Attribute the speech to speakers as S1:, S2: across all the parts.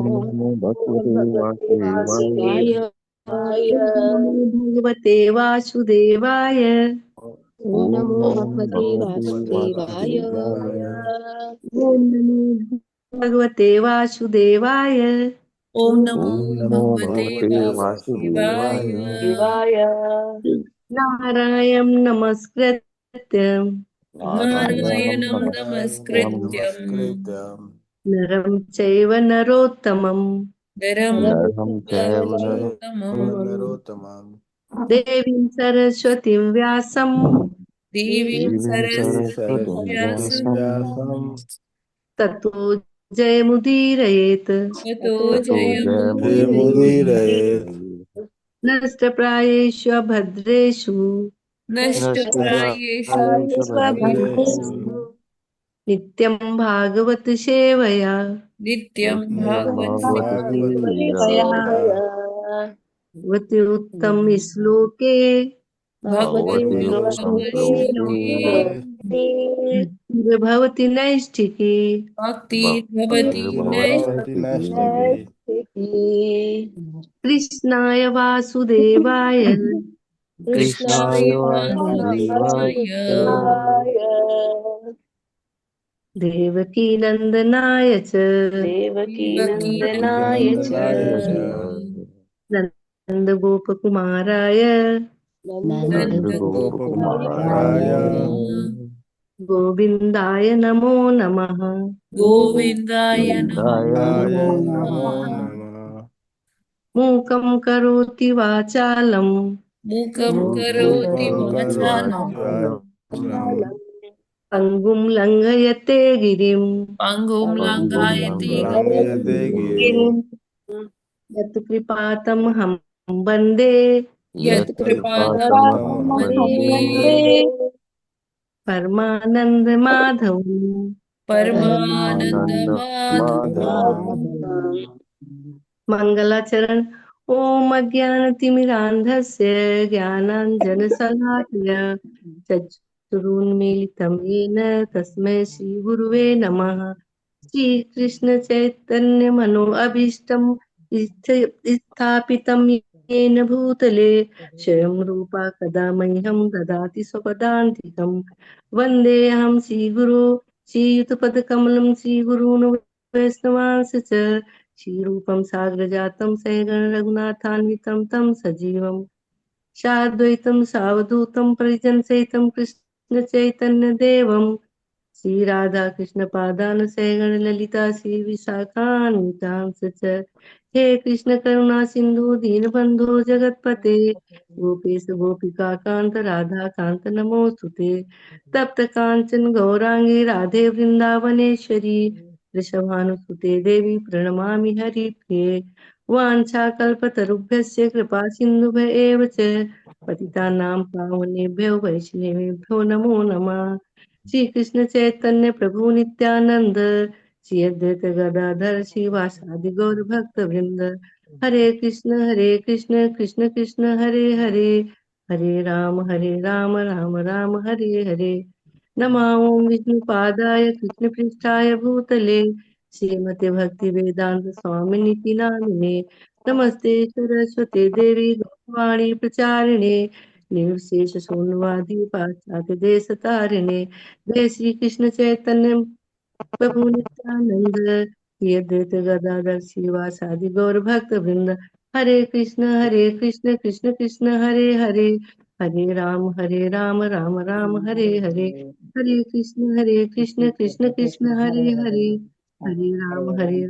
S1: नमो भगवते
S2: भगवते
S1: वासुदेवाय।
S2: वासुदेवाय।
S3: ॐ नमो भगवते वासुदेवाय।
S2: ॐ
S1: ओम
S2: नमो
S1: नमो
S2: भगवते
S1: भगवते
S2: वासुदेवाय।
S1: वासुदेवाय।
S3: ॐ नमो भगवते वासुदेवाय।
S2: ॐ
S1: ओम
S2: नमो
S1: नमो
S2: भगवते
S1: भगवते
S2: वासुदेवाय।
S1: वासुदेवाय।
S2: देवाय
S3: नारायणं नमस्कृत्य
S1: नारायणं
S2: नारायणं
S1: नमस्कृत्यं
S2: नमस्कृत्यं
S3: नरं चैव नरोत्तमं
S2: नरं
S1: नरं
S2: चैव
S1: चैव
S2: नरोत्तमम्
S4: नरोत्तमम्
S3: देवीं सरस्वतीं व्यासं
S2: देवीं
S1: देवीं
S4: देवीं
S1: सरस्वतीं
S2: सरस्वतीं
S4: सरस्वतीं
S2: व्यासं
S4: व्यासं
S3: ततो जयमुदीरयेत्।
S2: ततो
S1: ततो
S4: जयमुदीरयेत्।
S1: जयमुदीरये।
S3: नष्टप्रायेषु भद्रेषु
S2: नष्टप्रायेषु
S1: नष्टप्रायेषु
S4: भद्रेषु
S2: भद्रेषु
S1: भद्रेषु
S3: नित्यं भागवत सेवया
S2: नित्यं
S1: नित्यं
S2: भागवत
S4: नित्यं
S1: भागवत
S4: भागवत
S1: सेवया।
S4: सेवया
S3: भगवति उत्तम श्लोके
S2: भगवति
S1: भगवते उत्तम
S2: उत्तम
S1: श्लोके
S2: श्लोके
S3: भवति नैष्ठिकी
S2: भक्तिर्भवति
S1: भक्तिर्भवति
S4: भवति
S1: नैष्ठिकी।
S4: नैष्ठिकी।
S3: कृष्णाय वासुदेवाय
S2: कृष्णाय
S1: कृष्णाय वासुदेवाय
S2: वासुदेवाय
S3: देवकी नन्दनाय च
S4: देवकी
S2: देवकीनन्दनाय च
S4: नन्दनाय च
S3: नन्दगोपकुमाराय
S4: नन्दगोपकुमाराय
S2: नन्दगोपकुमाराय
S3: गोविन्दाय नमो नमः।
S2: गोविन्दाय नमो
S1: गोविन्दाय
S4: गोविन्दाय
S1: नमो
S4: नमो
S2: नमः।
S1: नमः।
S4: नमः।
S3: मूकं करोति वाचालं
S2: मूकं करोति
S1: मूकं
S4: मूकं
S1: करोति
S2: वाचालं
S4: करोति
S1: वाचालं।
S4: वाचालं
S3: पङ्गुं लङ्घयते गिरिं
S2: पङ्गुं
S1: पङ्गुं
S2: लङ्घयते
S4: लङ्घयते गिरिम्।
S2: गिरिं
S3: यत्कृपातमहं वन्दे
S2: यत्कृपातमहं
S4: यत्कृपातमहं
S1: यत्कृपातमहं
S2: वन्दे
S4: वन्दे
S1: वन्दे
S3: परमानन्दमाधवम्
S2: परमानन्दमाधवम्
S1: परमानन्दमाधवम्।
S3: मङ्गलाचरण। ॐ अज्ञानतिमिरान्धस्य ज्ञानाञ्जनशलाकया चक्षुरुन्मीलितं येन तस्मै श्रीगुरुवे नमः। श्रीकृष्णचैतन्यमनो अभीष्टं स्थापितं येन भूतले स्वयं रूपा कदा मह्यं ददाति स्वपदान्तिकं। वन्देऽहं श्रीगुरो श्रीयुतपदकमलं श्रीगुरून् वैष्णवांश्च श्रीरूपं साग्रजातं सगण रघुनाथान्वितं तं सजीवं साद्वैतं सावधूतं परिजनसहितं कृष्णचैतन्यदेवं श्रीराधाकृष्णपादान् सगण ललिता श्रीविशाखान्वितांश्च हे कृष्ण करुणा सिन्धु दीनबन्धो जगत्पते गोपेश गोपिका कान्त राधा कान्त नमोऽस्तुते तप्त काञ्चन गौराङ्गी राधे वृन्दावनेश्वरी वृषभानुसुते देवी प्रणमामि हरिप्रिये वाञ्छाकल्पतरुभ्यश्च कृपा सिन्धुभ्य एव च पतितानां पावनेभ्यो वैष्णवेभ्यो नमो नमः। श्री कृष्ण चैतन्य प्रभु नित्यानंद श्री अद्वैत गदाधर श्रीवासादि गौर भक्त वृंद हरे कृष्ण कृष्ण कृष्ण हरे हरे हरे राम राम राम हरे हरे नमः ओं विष्णुपादाय कृष्णपृष्ठाय भूतले श्रीमते भक्ति वेदांत स्वामिनीति नामिने नमस्ते सरस्वते देवी गौरवाणी प्रचारिणे निर्विशेष शून्यवादी पाश्चात्य देश तारिणे जय श्री कृष्ण चैतन्य प्रभु नित्यानंद श्री अद्वैत गदाधर श्रीवासादि गौर भक्त वृंद हरे कृष्ण कृष्ण कृष्ण हरे हरे राम राम हरे हरे कृष्ण कृष्ण कृष्ण हरे राम हरे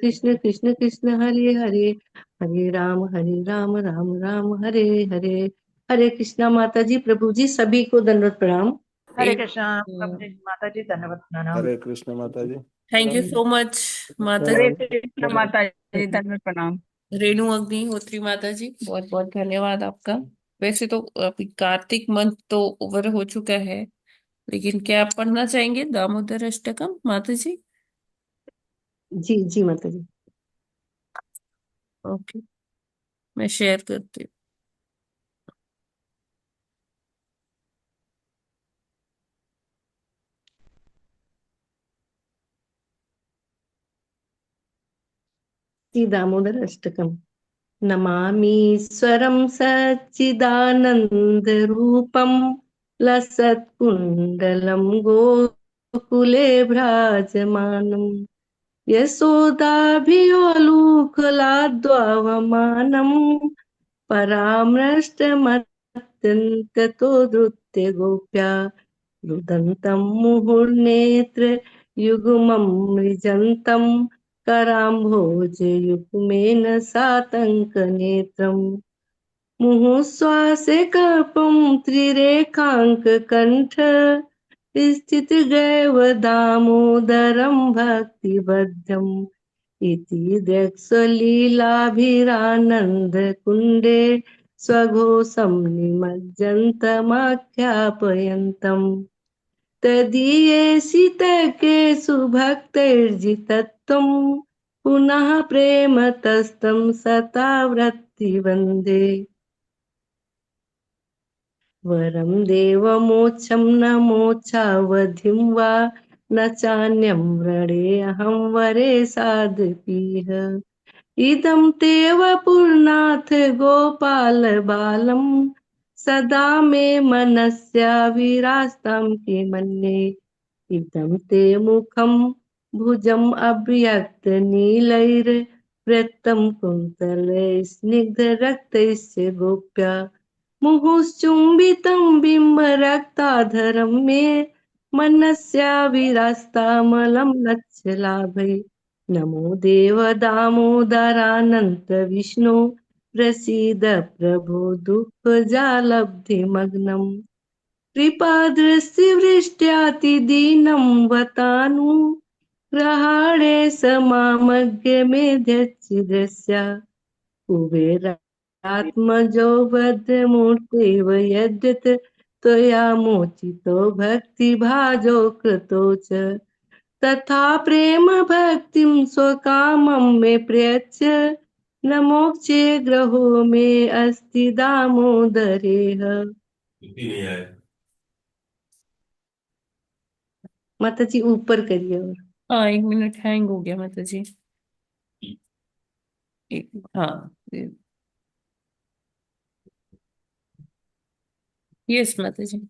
S3: कृष्ण कृष्ण कृष्ण हरे राम हरे हरे। हरे कृष्णा माता जी प्रभु जी सभी को दंडवत प्रणाम।
S5: हरे कृष्णा प्रभु जी माता जी धन्यवाद प्रणाम।
S4: हरे कृष्ण माता जी।
S2: थैंक यू सो मच माता
S5: हरे
S2: जी।
S5: कृष्ण माता जी धन्यवाद प्रणाम।
S2: रेणु अग्निहोत्री माता जी बहुत बहुत धन्यवाद आपका। वैसे तो अभी कार्तिक मंथ तो ओवर हो चुका है, लेकिन क्या आप पढ़ना चाहेंगे दामोदर अष्टकम माता जी?
S3: जी जी माता जी।
S2: ओके, मैं शेयर करती हूँ।
S3: श्री दामोदर अष्टकम। नमामीश्वरं सच्चिदानन्दरूपं लसत्कुण्डलं गोकुले भ्राजमानम् यशोदाभियोलुकलाद्वावमानं परामृष्टमत्यन्ततो धृत्य गोप्या रुदन्तं मुहुर्नेत्र युग्मं मृजन्तं कराम्भोजयुग्मेन सातङ्कनेत्रम् मुहुःश्वासे कल्पं त्रिरेखाङ्ककण्ठ स्थितगैव दामोदरं भक्तिबद्धम् इति द्रक्ष्वलीलाभिरानन्दकुण्डे स्वघोषं निमज्जन्तमाख्यापयन्तम् तदीये शीतकेषु भक्तैर्जितत्वं पुनः प्रेमतस्तं सतावृत्ति वन्दे वरं देवमोक्षं न मोक्षावधिं वा न चान्यं वृणेऽहं वरे साधुपीह इदं ते वपुर्नाथ गोपाल बालं सदा मे मनस्या विरास्तं किमन्ये इदं ते मुखं भुजम् अव्यक्तनीलैर्वृत्तं कुन्तलैः स्निग्धरक्तैश्च गोप्या मुहुश्चुम्बितं बिम्बरक्ताधरं मे मनस्या विरास्तामलं लक्ष्यलाभै नमो देव दामोदरानन्त विष्णु प्रसीद प्रभो दुःखजालब्धिमग्नम् कृपादृष्टिवृष्ट्यातिदीनं वतानु ग्रहाणे समामज्ञ मेध्यच्छिद्रस्या कुबेरात्मजो भद्रमूर्तेव यद्यत् त्वया मोचितो भक्तिभाजो कृतो च तथा प्रेम भक्तिं स्वकामं मे प्रयच्छ न मोक्षे ग्रहो मे अस्ति दामोदरेह। माता जी ऊपर करिए और
S2: हाँ, 1 मिनट हैंग हो गया माता जी। हाँ, यस माता जी।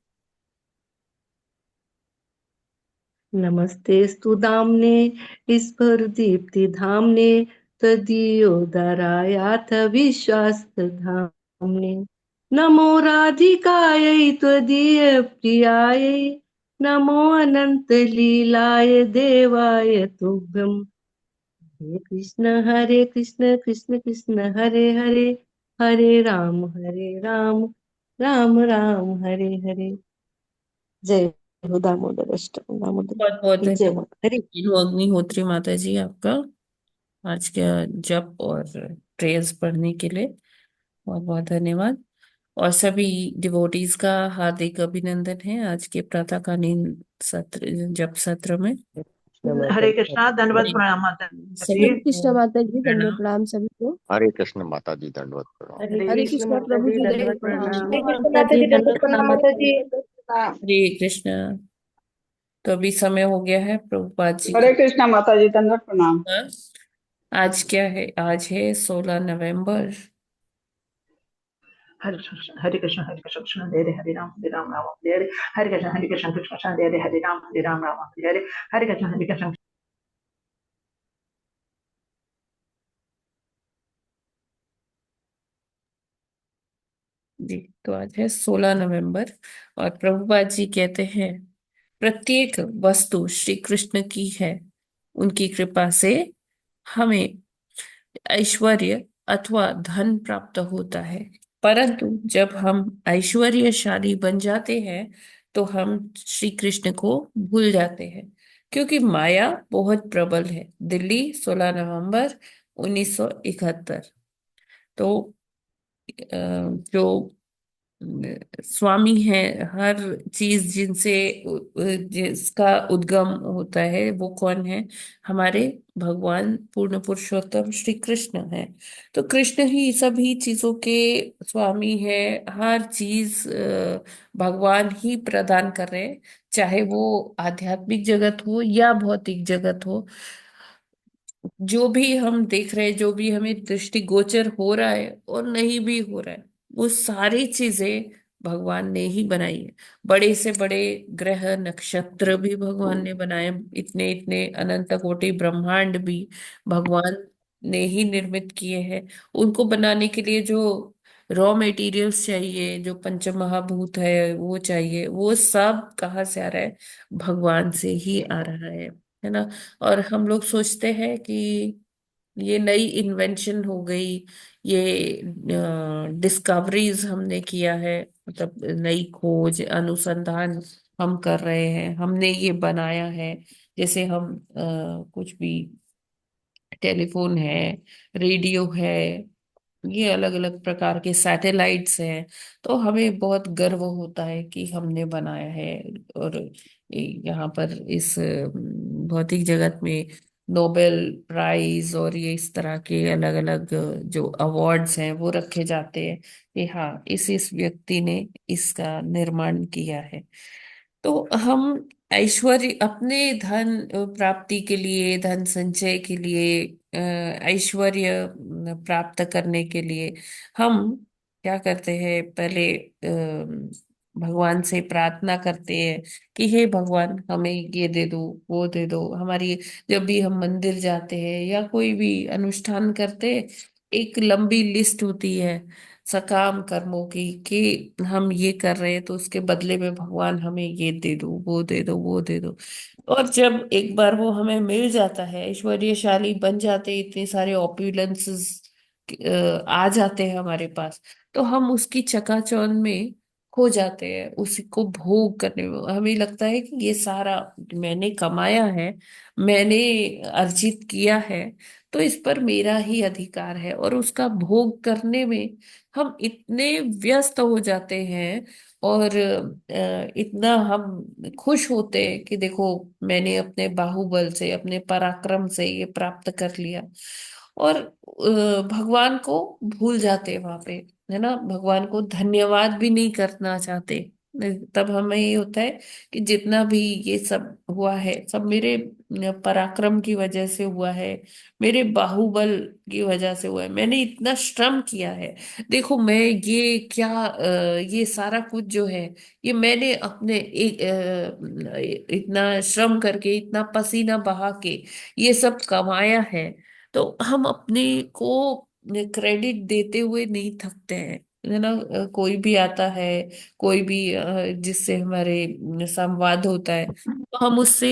S3: नमस्तेस्तु दाम्ने स्फुरदीप्तिधाम्ने त्वदीयोदरायाथ विश्वासधाम्ने नमो राधिकायै त्वदीयप्रियायै नमो अनन्तलीलाय देवाय तुभ्यम् हरे कृष्ण कृष्ण कृष्ण हरे हरे हरे राम राम राम हरे हरे। जय हो दामोदर अष्टकम दामोदर
S2: बहुत बहुत
S3: की जय माता हरे।
S2: धन्यवाद अग्निहोत्री माता जी आपका आज का जप और प्रेयर्स पढ़ने के लिए बहुत बहुत धन्यवाद। और सभी डिवोटीज का हार्दिक अभिनंदन है आज के प्रातःकालीन सत्र जप सत्र में।
S5: हरे कृष्णा दंडवत
S2: हरे
S5: प्रणाम माता
S2: सभी
S5: जी।
S6: कृष्ण माता जी
S2: प्रणाम।
S6: दंडवत प्रणाम सभी को।
S1: हरे कृष्ण माता जी दंडवत प्रणाम।
S6: हरे कृष्ण प्रभु जी दंडवत प्रणाम।
S3: माता जी दंडवत प्रणाम माता जी।
S2: हरे कृष्ण। तो अभी समय हो गया है प्रभुपाद जी
S7: हरे कृष्णा माता जी दंडवत प्रणाम।
S2: का। आज क्या है? आज है 16 नवंबर।
S5: हरे कृष्ण कृष्ण हरे राम राम हरे हरे हरे कृष्ण कृष्ण हरे राम राम हरे हरे हरे कृष्ण
S2: जी, तो आज है 16 नवंबर और प्रभुपाद जी कहते हैं प्रत्येक वस्तु श्री कृष्ण की है। उनकी कृपा से हमें ऐश्वर्य अथवा धन प्राप्त होता है, परंतु जब हम ऐश्वर्यशाली बन जाते हैं तो हम श्री कृष्ण को भूल जाते हैं, क्योंकि माया बहुत प्रबल है। दिल्ली 16 नवंबर 1971। तो जो स्वामी है, हर चीज जिनसे जिसका उद्गम होता है वो कौन है? हमारे भगवान पूर्ण पुरुषोत्तम श्री कृष्ण है। तो कृष्ण ही सभी चीजों के स्वामी है। हर चीज भगवान ही प्रदान कर रहे हैं, चाहे वो आध्यात्मिक जगत हो या भौतिक जगत हो। जो भी हम देख रहे हैं, जो भी हमें दृष्टिगोचर हो रहा है और नहीं भी हो रहा है, वो सारी चीजें भगवान ने ही बनाई है। बड़े से बड़े ग्रह नक्षत्र भी भगवान ने बनाए, इतने इतने अनंत कोटि ब्रह्मांड भी भगवान ने ही निर्मित किए हैं। उनको बनाने के लिए जो रॉ मटेरियल्स चाहिए, जो पंच महाभूत है वो चाहिए, वो सब कहाँ से आ रहा है? भगवान से ही आ रहा है ना। और हम लोग सोचते हैं कि ये नई इन्वेंशन हो गई, ये डिस्कवरीज हमने किया है, मतलब नई खोज अनुसंधान हम कर रहे हैं, हमने ये बनाया है। जैसे हम कुछ भी, टेलीफोन है, रेडियो है, ये अलग अलग प्रकार के सैटेलाइट्स हैं, तो हमें बहुत गर्व होता है कि हमने बनाया है। और यहाँ पर इस भौतिक जगत में नोबेल प्राइज और ये इस तरह के अलग अलग जो अवार्ड्स हैं वो रखे जाते हैं कि हाँ, इस व्यक्ति ने इसका निर्माण किया है। तो हम ऐश्वर्य, अपने धन प्राप्ति के लिए, धन संचय के लिए, ऐश्वर्य प्राप्त करने के लिए हम क्या करते हैं? पहले भगवान से प्रार्थना करते हैं कि हे भगवान, हमें ये दे दो, वो दे दो। हमारी जब भी हम मंदिर जाते हैं या कोई भी अनुष्ठान करते हैं, एक लंबी लिस्ट होती है सकाम कर्मों की, कि हम ये कर रहे हैं तो उसके बदले में भगवान हमें ये दे दो, वो दे दो, वो दे दो। और जब एक बार वो हमें मिल जाता है, ऐश्वर्यशाली बन जाते हैं, इतने सारे ऑपुलेंसेस आ जाते हैं हमारे पास, तो हम उसकी चकाचौंध में खो जाते हैं, उसी को भोग करने में। हमें लगता है कि ये सारा मैंने कमाया है, मैंने अर्जित किया है, तो इस पर मेरा ही अधिकार है। और उसका भोग करने में हम इतने व्यस्त हो जाते हैं और इतना हम खुश होते हैं कि देखो, मैंने अपने बाहुबल से, अपने पराक्रम से ये प्राप्त कर लिया। और भगवान को भूल जाते हैं वहां पे, है ना। भगवान को धन्यवाद भी नहीं करना चाहते। तब हमें ये होता है कि जितना भी ये सब हुआ है, सब मेरे पराक्रम की वजह से हुआ है, मेरे बाहुबल की वजह से हुआ है, मैंने इतना श्रम किया है। देखो, मैं ये क्या ये सारा कुछ जो है, ये मैंने अपने इतना श्रम करके, इतना पसीना बहा के ये सब कमाया है। तो हम अपने को क्रेडिट देते हुए नहीं थकते हैं, है ना। कोई भी आता है, कोई भी जिससे हमारे संवाद होता है, तो हम उससे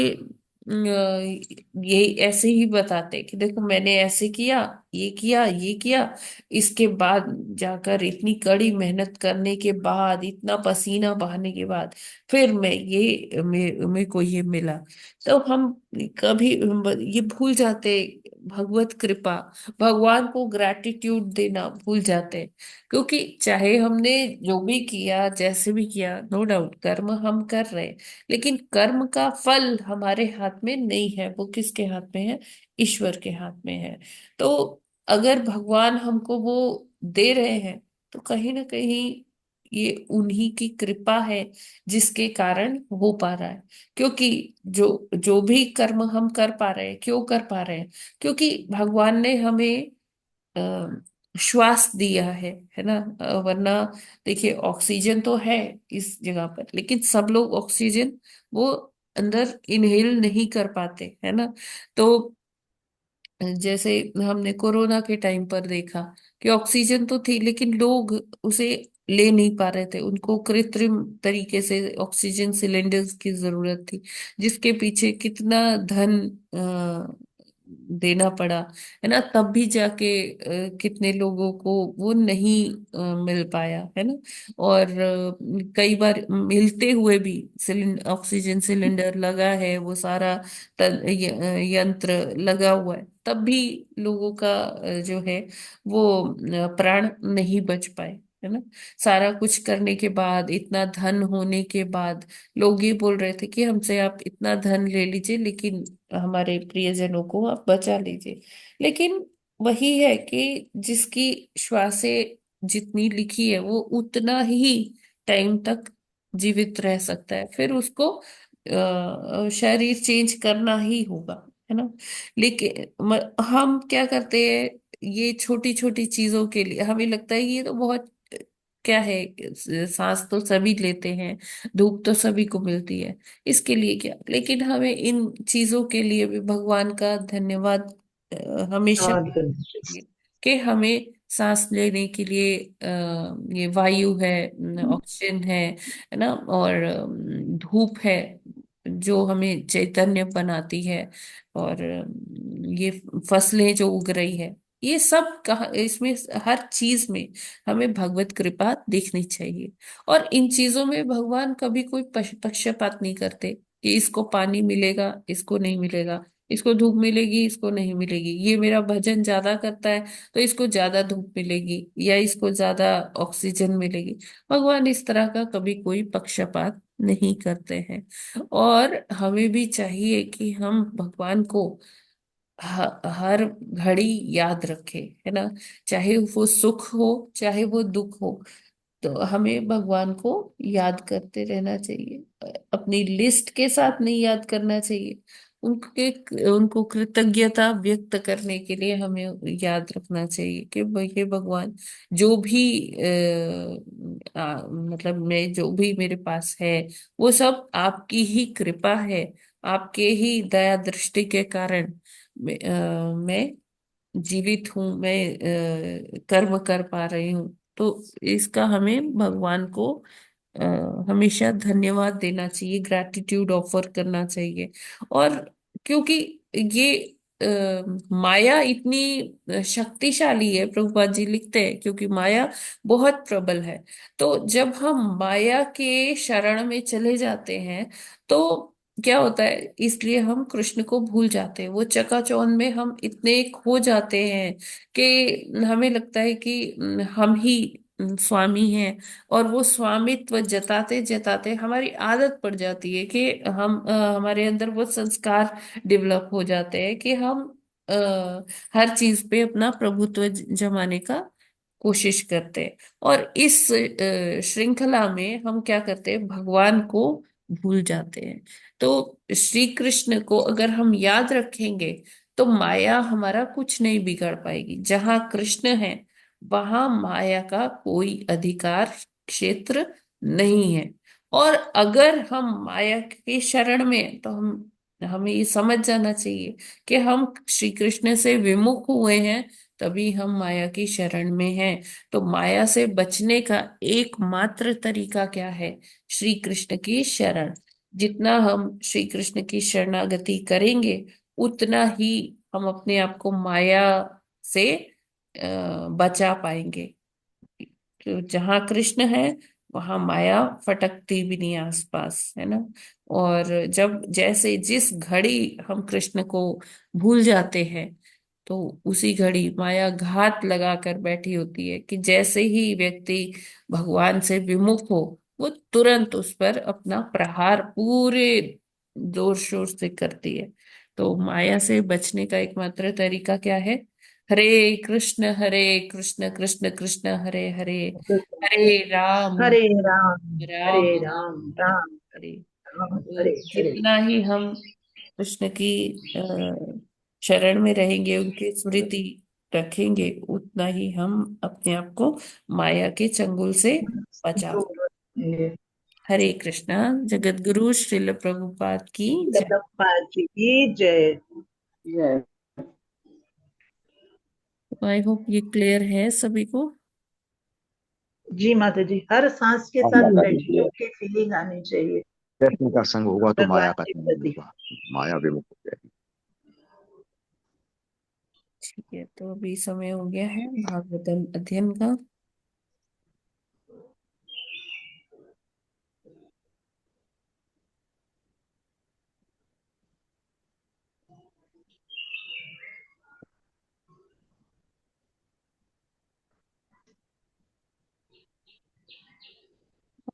S2: ये ऐसे ही बताते हैं कि देखो, मैंने ऐसे किया, ये किया, ये किया, इसके बाद जाकर इतनी कड़ी मेहनत करने के बाद, इतना पसीना बहाने के बाद फिर मैं ये मेरे को ये मिला। तो हम कभी ये भूल जाते, भगवत कृपा, भगवान को ग्रैटिट्यूड देना भूल जाते हैं। क्योंकि चाहे हमने जो भी किया, जैसे भी किया, नो डाउट कर्म हम कर रहे हैं, लेकिन कर्म का फल हमारे हाथ में नहीं है। वो किसके हाथ में है? ईश्वर के हाथ में है। तो अगर भगवान हमको वो दे रहे हैं, तो कहीं ना कहीं ये उन्हीं की कृपा है, जिसके कारण हो पा रहा है। क्योंकि जो जो भी कर्म हम कर पा रहे हैं, क्यों कर पा रहे हैं? क्योंकि भगवान ने हमें श्वास दिया है ना। वरना देखिए, ऑक्सीजन तो है इस जगह पर, लेकिन सब लोग ऑक्सीजन वो अंदर इनहेल नहीं कर पाते, है ना। तो जैसे हमने कोरोना के टाइम पर देखा कि ऑक्सीजन तो थी, लेकिन लोग उसे ले नहीं पा रहे थे, उनको कृत्रिम तरीके से ऑक्सीजन सिलेंडर्स की जरूरत थी, जिसके पीछे कितना धन देना पड़ा, है ना। तब भी जाके कितने लोगों को वो नहीं मिल पाया, है ना। और कई बार मिलते हुए भी, सिलेंडर, ऑक्सीजन सिलेंडर लगा है, वो सारा यंत्र लगा हुआ है, तब भी लोगों का जो है वो प्राण नहीं बच पाए, है ना। सारा कुछ करने के बाद, इतना धन होने के बाद, लोग ये बोल रहे थे कि हमसे आप इतना धन ले लीजिए, लेकिन हमारे प्रियजनों को आप बचा लीजिए। लेकिन वही है कि जिसकी श्वासें जितनी लिखी है, वो उतना ही टाइम तक जीवित रह सकता है, फिर उसको शरीर चेंज करना ही होगा। है ना। लेकिन हम क्या करते हैं, ये छोटी छोटी चीजों के लिए हमें लगता है ये तो बहुत क्या है, सांस तो सभी लेते हैं, धूप तो सभी को मिलती है, इसके लिए क्या। लेकिन हमें इन चीजों के लिए भी भगवान का धन्यवाद हमेशा
S5: और
S2: कि हमें सांस लेने के लिए ये वायु है, ऑक्सीजन है ना, और धूप है जो हमें चैतन्य बनाती है, और ये फसलें जो उग रही है, ये सब कहा इसमें हर चीज में हमें भगवत कृपा दिखनी चाहिए। और इन चीजों में भगवान कभी कोई पक्षपात नहीं करते कि इसको पानी मिलेगा इसको नहीं मिलेगा, इसको धूप मिलेगी इसको नहीं मिलेगी, ये मेरा भजन ज्यादा करता है तो इसको ज्यादा धूप मिलेगी या इसको ज्यादा ऑक्सीजन मिलेगी। भगवान इस तरह का कभी कोई पक्षपात नहीं करते हैं। और हमें भी चाहिए कि हम भगवान को हर घड़ी याद रखें, है ना। चाहे वो सुख हो चाहे वो दुख हो, तो हमें भगवान को याद करते रहना चाहिए। अपनी लिस्ट के साथ नहीं याद करना चाहिए, उनके उनको कृतज्ञता व्यक्त करने के लिए हमें याद रखना चाहिए कि ये भगवान जो भी मतलब मैं जो भी मेरे पास है वो सब आपकी ही कृपा है, आपके ही दया दृष्टि के कारण मैं जीवित हूँ, मैं कर्म कर पा रही हूँ। तो इसका हमें भगवान को अ, हमेशा धन्यवाद देना चाहिए, ग्रैटिट्यूड ऑफर करना चाहिए। और क्योंकि ये माया इतनी शक्तिशाली है, प्रभुपाद जी लिखते हैं, क्योंकि माया बहुत प्रबल है। तो जब हम माया के शरण में चले जाते हैं तो क्या होता है, इसलिए हम कृष्ण को भूल जाते हैं। वो चकाचौंध में हम इतने खो जाते हैं कि हमें लगता है कि हम ही स्वामी हैं। और वो स्वामित्व जताते जताते हमारी आदत पड़ जाती है कि हमारे अंदर वो संस्कार डेवलप हो जाते हैं कि हम अ, हर चीज पे अपना प्रभुत्व जमाने का कोशिश करते हैं। और इस श्रृंखला में हम क्या करते हैं, भगवान को भूल जाते हैं। तो श्री कृष्ण को अगर हम याद रखेंगे तो माया हमारा कुछ नहीं बिगाड़ पाएगी। जहां कृष्ण है वहां माया का कोई अधिकार क्षेत्र नहीं है। और अगर हम माया के शरण में, तो हम हमें ये समझ जाना चाहिए कि हम श्री कृष्ण से विमुख हुए हैं, तभी हम माया की शरण में हैं। तो माया से बचने का एकमात्र तरीका क्या है, श्री कृष्ण की शरण। जितना हम श्री कृष्ण की शरणागति करेंगे उतना ही हम अपने आप को माया से बचा पाएंगे। तो जहाँ कृष्ण है वहां माया फटकती भी नहीं आसपास, है ना। और जब जैसे जिस घड़ी हम कृष्ण को भूल जाते हैं तो उसी घड़ी माया घात लगा कर बैठी होती है कि जैसे ही व्यक्ति भगवान से विमुख हो वो तुरंत उस पर अपना प्रहार पूरे जोर शोर से करती है। तो माया से बचने का एकमात्र तरीका क्या है, हरे कृष्ण कृष्ण कृष्ण हरे हरे, हरे राम
S5: हरे राम
S2: राम
S5: हरे राम राम
S2: हरे।
S5: राम
S2: तो
S5: हरे हरे।
S2: जितना ही हम कृष्ण की शरण में रहेंगे, उनकी स्मृति रखेंगे, उतना ही हम अपने आप को माया के चंगुल से बचा। हरे कृष्णा। जगत गुरु श्रील प्रभुपाद की जय।
S5: प्रभुपाद जी की जय। जय।
S2: आई होप ये क्लियर है सभी को।
S5: जी माता जी, हर सांस के
S1: हाँ
S5: साथ
S1: माता जी,
S5: ग्रेटिट्यूड की फीलिंग आनी चाहिए
S1: कृष्ण का संग होगा तो माया
S5: भगवान
S1: का
S5: के
S1: संग नहीं
S5: प्रति।
S1: होगा, माया विमुख हो जाएगी।
S2: ठीक है, तो अभी समय हो गया है भागवतम अध्ययन का।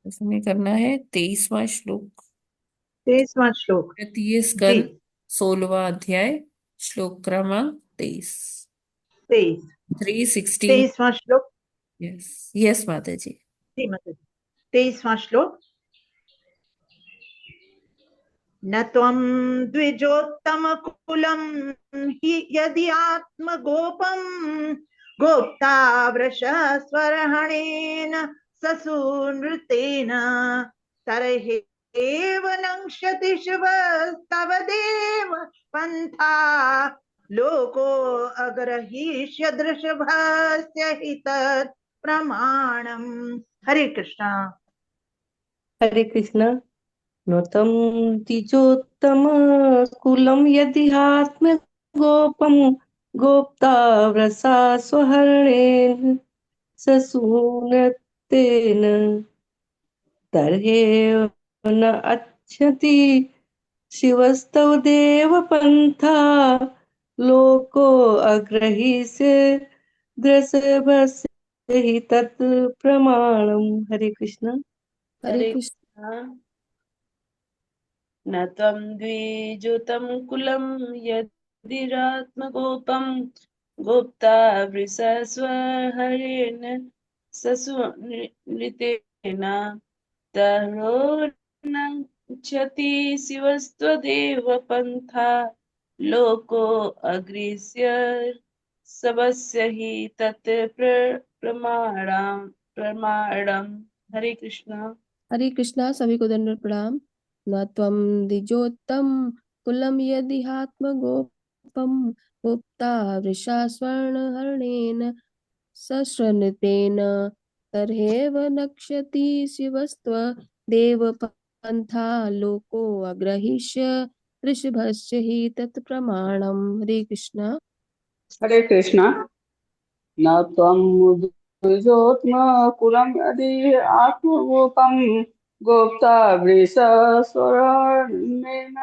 S2: इसमें करना है 23वां श्लोक,
S5: 23वां श्लोक।
S2: तृतीय
S5: जी,
S2: स्कंद 16वां अध्याय, श्लोक क्रमांक 23।
S5: 23।
S2: 316।
S5: 23वां श्लोक।
S2: यस यस माता जी।
S5: जी माता जी, 23वां श्लोक। न त्वं द्विजोत्तमकुलं हि यदि आत्मगोपं गोप्ता वृषस्वरहणेन ससूनृतेन तर्हि नङ्क्षति शिवस्तव देव पन्था लोको अग्रहीष्य दृषभस्य हि तत् प्रमाणम्। हरे कृष्णा।
S3: हरे कृष्णा। नूतं द्विजोत्तम कुलं यदिहात्म गोपम गोप्ता व्रसा स्वहरणेन ससूनतेन तर्हेव न अच्छति शिवस्तव देव पंथा लोको अग्रहीष्य दृशभस्य हि तत् प्रमाणम। हरे कृष्णा।
S6: हरे
S2: हरे
S6: कृष्ण।
S2: न त्वं द्विजुतं कुलं यदिरात्मगोपं गोप्ता वृषस्वहरेण ससुनृतेन तरो न क्षति शिवस्त्वदेव पन्था लोको अग्रिस्य सबस्य हि तत् प्रमाणम्। हरे कृष्णा।
S6: हरे कृष्णा। सभी को दंडवत प्रणाम। न त्वं द्विजोत्तम कुलं यदिहात्मगोपं गोप्ता वृषा स्वर्णहरणेन सश्रनुतेन तर्हेव नक्ष्यति शिवस्त्व देवपन्था लोको अग्रहीष्य वृषभस्य हि तत् प्रमाणम्। हरे कृष्णा।
S7: हरे कृष्णा। न त्वं द्विजोत्तमकुलं यदि आत्मगोपं गोप्ता वृषस्वरेण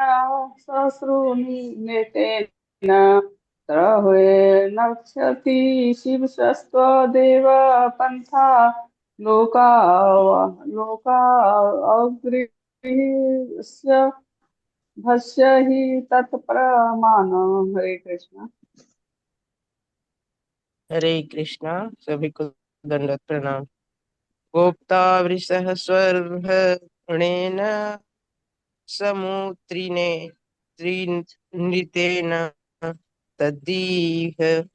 S7: सश्रुनिमेतेन तर्हि नक्ष्यति शिवस्तदेव पन्था लोका अग्रहीष्य भस्य हि तत्प्रमाणम्। हरे कृष्णा।
S8: हरे कृष्णा। सभी को दंडवत प्रणाम। गोप्ता वृषः स्वर्णेन समुद्रिने त्रिनृतेन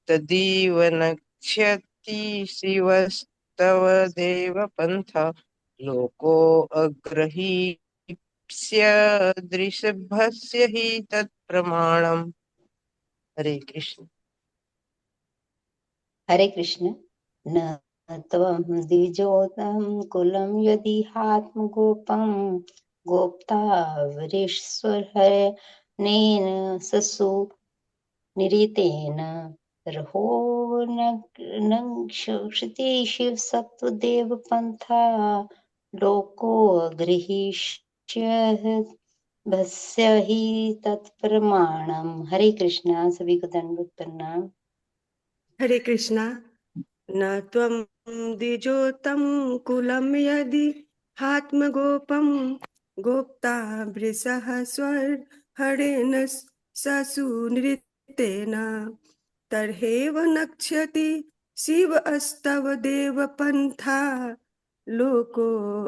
S8: तदीव नक्ष्यति शिवस्तव देव पन्था लोको अग्रहीष्य दृषभस्य हि तत्प्रमाणम्। हरे कृष्ण।
S9: हरे कृष्ण। न त्वं द्विजोतं कुलं यदिहात्मगोपं गोप्ता वरेश्वरहेन ससु निरितेन रहो नक्षति शिवसत्त्वदेव पंथा लोको गृहीष्य भस्य हि तत्प्रमाणम्। हरे कृष्णा। सभी को दंडवत प्रणाम।
S10: हरे कृष्णा। न त्वं द्विजोतं कुलं यदि हात्मगोपं गोप्ता वृषः स्वहरेण ससुनृतेन तर्हेव नक्ष्यति शिवस्तव देवपन्था लोको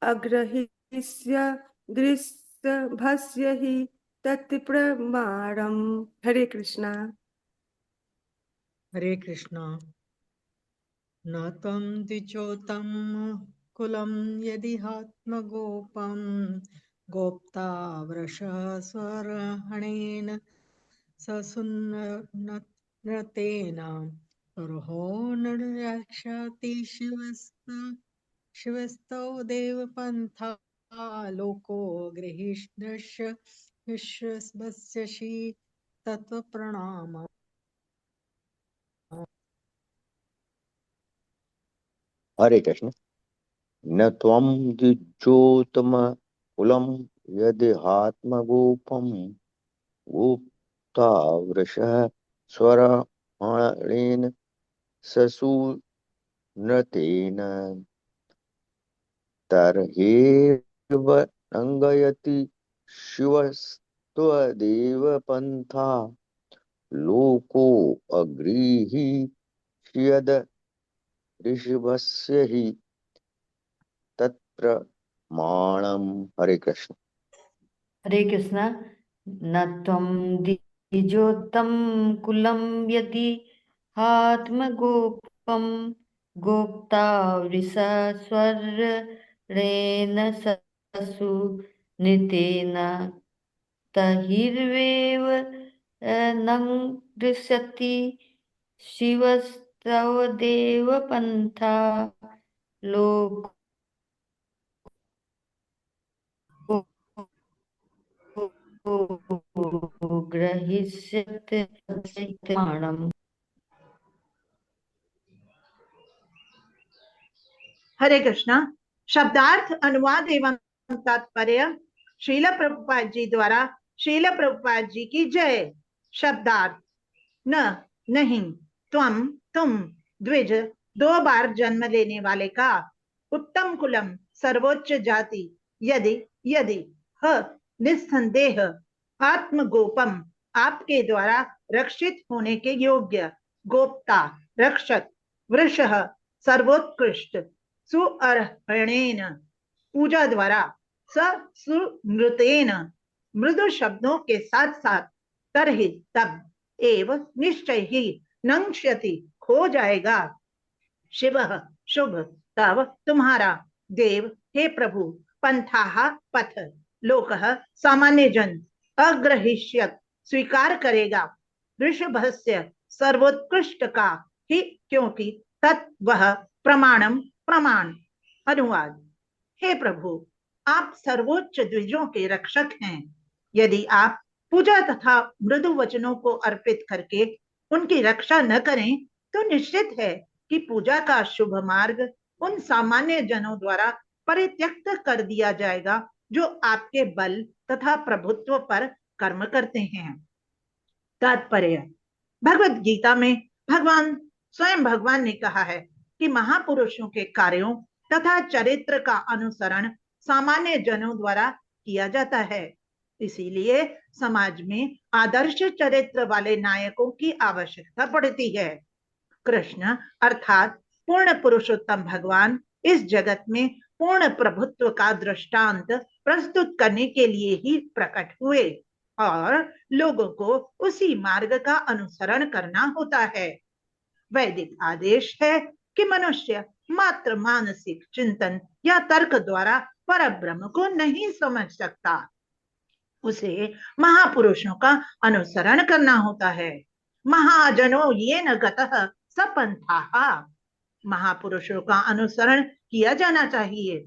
S10: अग्रहीष्य दृषभस्य हि तत्प्रमाणम्। हरे कृष्णा।
S11: हरे कृष्णा। न त्वं द्विजोतं कुलं यदिहात्मगोपं गोप्ता वृषस्वरहणेन ससुन्नतेन तर्हो नक्षति शिवस्तौ देवपन्था लोको गृहीष्णस्य विश्वस्य तत्प्रणाम।
S1: हरे कृष्ण। न त्वं द्विजोत्तमकुलं यदिहात्मगोपं गोप्ता वृषः स्वरहणेन ससूनतेन तर्हेव नङ्गयति शिवस्त्वदेव पन्था लोको अग्रहीष्यद ऋषभस्य हि तत्प्रमाणम्। हरे कृष्ण।
S12: हरे कृष्णा। न त्वं द्विजोत्तम कुलं यदि आत्मगोपम गोप्ता वृषस्वर्णेन ससु नितेन तहिर्वेव नං दृश्यति शिवस्तव देवपन्था लोको ग्रहीष्यते प्रमाणम्।
S5: हरे कृष्णा। शब्दार्थ, अनुवाद एवं तात्पर्य श्रील प्रभुपाद जी द्वारा। श्रील प्रभुपाद जी की जय। शब्दार्थ: न, नहीं, त्वम, तुम, द्विज, 2 बार जन्म लेने वाले का, उत्तम कुलम, सर्वोच्च जाति, यदि, यदि, ह, निस्संदेह, आत्मगोपम, आपके द्वारा रक्षित होने के योग्य, गोप्ता, रक्षक, वृषः, सर्वोत्कृष्ट, सुअर्हणेन, पूजा द्वारा, स सुनृतेन, मृदु शब्दों के साथ साथ, तरहि, तब, एव, निश्चय ही, नंक्ष्यति, खो जाएगा, शिव, शुभ, तव, तुम्हारा, देव, हे प्रभु, पंथा, पथ, लोक, सामान्य जन, अग्रहिष्यत, स्वीकार करेगा, ऋषभस्य, सर्वोत्कृष्ट का, ही, क्योंकि, तत्, वह, प्रमाणम, प्रमाण। अनुवाद: हे प्रभु, आप सर्वोच्च द्विजों के रक्षक हैं। यदि आप पूजा तथा मृदु वचनों को अर्पित करके उनकी रक्षा न करें तो निश्चित है कि पूजा का शुभ मार्ग उन सामान्य जनों द्वारा परित्यक्त कर दिया जाएगा जो आपके बल तथा प्रभुत्व पर कर्म करते हैं। तात्पर्य: भगवत गीता में स्वयं भगवान ने कहा है कि महापुरुषों के कार्यों तथा चरित्र का अनुसरण सामान्य जनों द्वारा किया जाता है। इसीलिए समाज में आदर्श चरित्र वाले नायकों की आवश्यकता पड़ती है। कृष्ण अर्थात पूर्ण पुरुषोत्तम भगवान इस जगत में पूर्ण प्रभुत्व का दृष्टांत प्रस्तुत करने के लिए ही प्रकट हुए और लोगों को उसी मार्ग का अनुसरण करना होता है। वैदिक आदेश है कि मनुष्य मात्र मानसिक चिंतन या तर्क द्वारा परब्रह्म को नहीं समझ सकता, उसे महापुरुषों का अनुसरण करना होता है। महाजनो ये न गतः सपंथा, महापुरुषों का अनुसरण किया जाना चाहिए,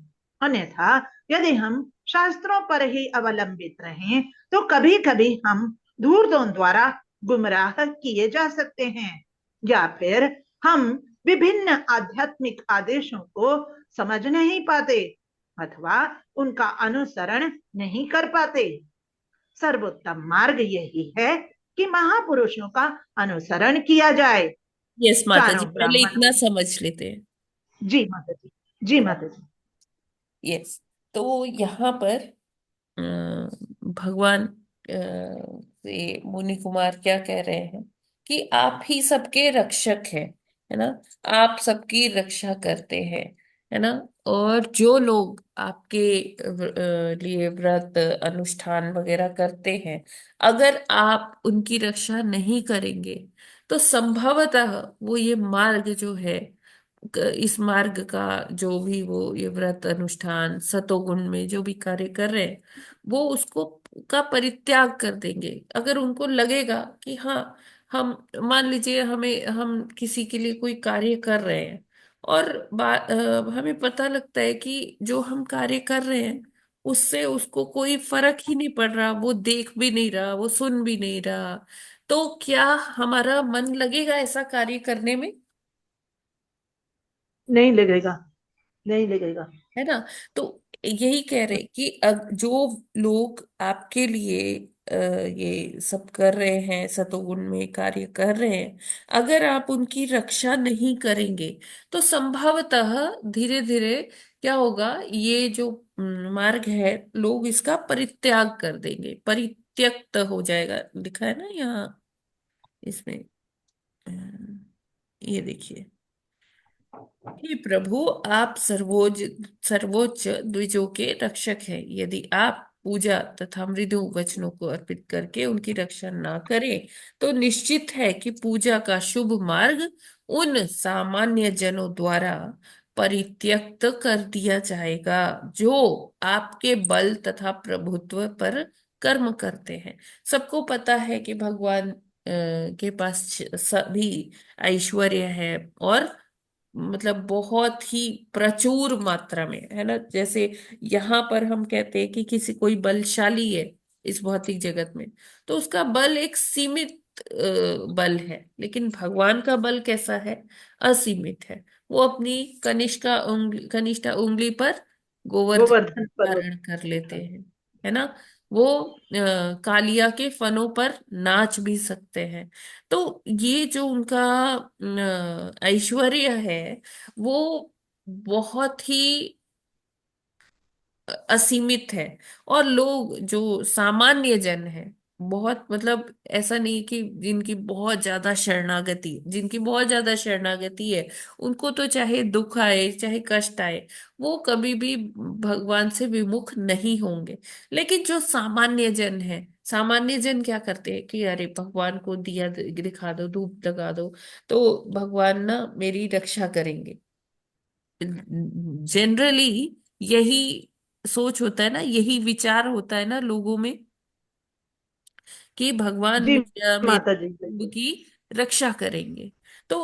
S5: अन्यथा यदि हम शास्त्रों पर ही अवलंबित रहें तो कभी कभी हम धूर्तों द्वारा गुमराह किए जा सकते हैं, या फिर हम विभिन्न आध्यात्मिक आदेशों को समझ नहीं पाते अथवा उनका अनुसरण नहीं कर पाते। सर्वोत्तम मार्ग यही है कि महापुरुषों का अनुसरण किया जाए।
S2: यस माता जी,
S5: चारों
S2: पहले
S5: ब्राह्मण,
S2: इतना समझ लेते हैं।
S5: जी माता जी, जी माता जी।
S2: यस, तो यहाँ पर भगवान से मुनि कुमार क्या कह रहे हैं कि आप ही सबके रक्षक हैं, है ना, आप सबकी रक्षा करते हैं, है ना। और जो लोग आपके लिए व्रत अनुष्ठान वगैरह करते हैं, अगर आप उनकी रक्षा नहीं करेंगे तो संभवतः वो ये मार्ग जो है, इस मार्ग का जो भी वो ये व्रत अनुष्ठान सतोगुण में जो भी कार्य कर रहे हैं, वो उसको का परित्याग कर देंगे। अगर उनको लगेगा कि हाँ, हम मान लीजिए हम किसी के लिए कोई कार्य कर रहे हैं और हमें पता लगता है कि जो हम कार्य कर रहे हैं उससे उसको कोई फर्क ही नहीं पड़ रहा, वो देख भी नहीं रहा, वो सुन भी नहीं रहा, तो क्या हमारा मन लगेगा ऐसा कार्य करने में?
S5: नहीं लगेगा, नहीं लगेगा।
S2: है ना। तो यही कह रहे कि जो लोग आपके लिए ये सब कर रहे हैं, सतोगुण में कार्य कर रहे हैं, अगर आप उनकी रक्षा नहीं करेंगे तो संभवतः धीरे धीरे क्या होगा, ये जो मार्ग है लोग इसका परित्याग कर देंगे, परित्यक्त हो जाएगा। लिखा है ना यहाँ इसमें, अ, ये देखिए, हे प्रभु, आप सर्वोच्च द्विजों के रक्षक हैं। यदि आप पूजा तथा मृदु वचनों को अर्पित करके उनकी रक्षा ना करें, तो निश्चित है कि पूजा का शुभ मार्ग उन सामान्य जनों द्वारा परित्यक्त कर दिया जाएगा जो आपके बल तथा प्रभुत्व पर कर्म करते हैं। सबको पता है कि भगवान के पास सभी ऐश्वर्य है, और मतलब बहुत ही प्रचुर मात्रा में है ना। जैसे यहाँ पर हम कहते हैं कि किसी कोई बलशाली है इस भौतिक जगत में, तो उसका बल एक सीमित बल है, लेकिन भगवान का बल कैसा है? असीमित है। वो अपनी कनिष्ठा उंगली पर गोवर्धन
S5: गोवर्धन पर्वत।
S2: धारण कर लेते हैं, है ना। वो कालिया के फनों पर नाच भी सकते हैं। तो ये जो उनका ऐश्वर्य है, वो बहुत ही असीमित है। और लोग जो सामान्य जन है, बहुत मतलब ऐसा नहीं कि जिनकी बहुत ज्यादा शरणागति है, उनको तो चाहे दुख आए चाहे कष्ट आए, वो कभी भी भगवान से विमुख नहीं होंगे। लेकिन जो सामान्य जन है, सामान्य जन क्या करते हैं कि अरे भगवान को दिया दिखा दो, धूप लगा दो, तो भगवान ना मेरी रक्षा करेंगे। जनरली यही सोच होता है ना, यही विचार होता है ना लोगों में, कि भगवान
S5: जी
S2: मेरे
S5: माता जी।
S2: कुटुंब की रक्षा करेंगे। तो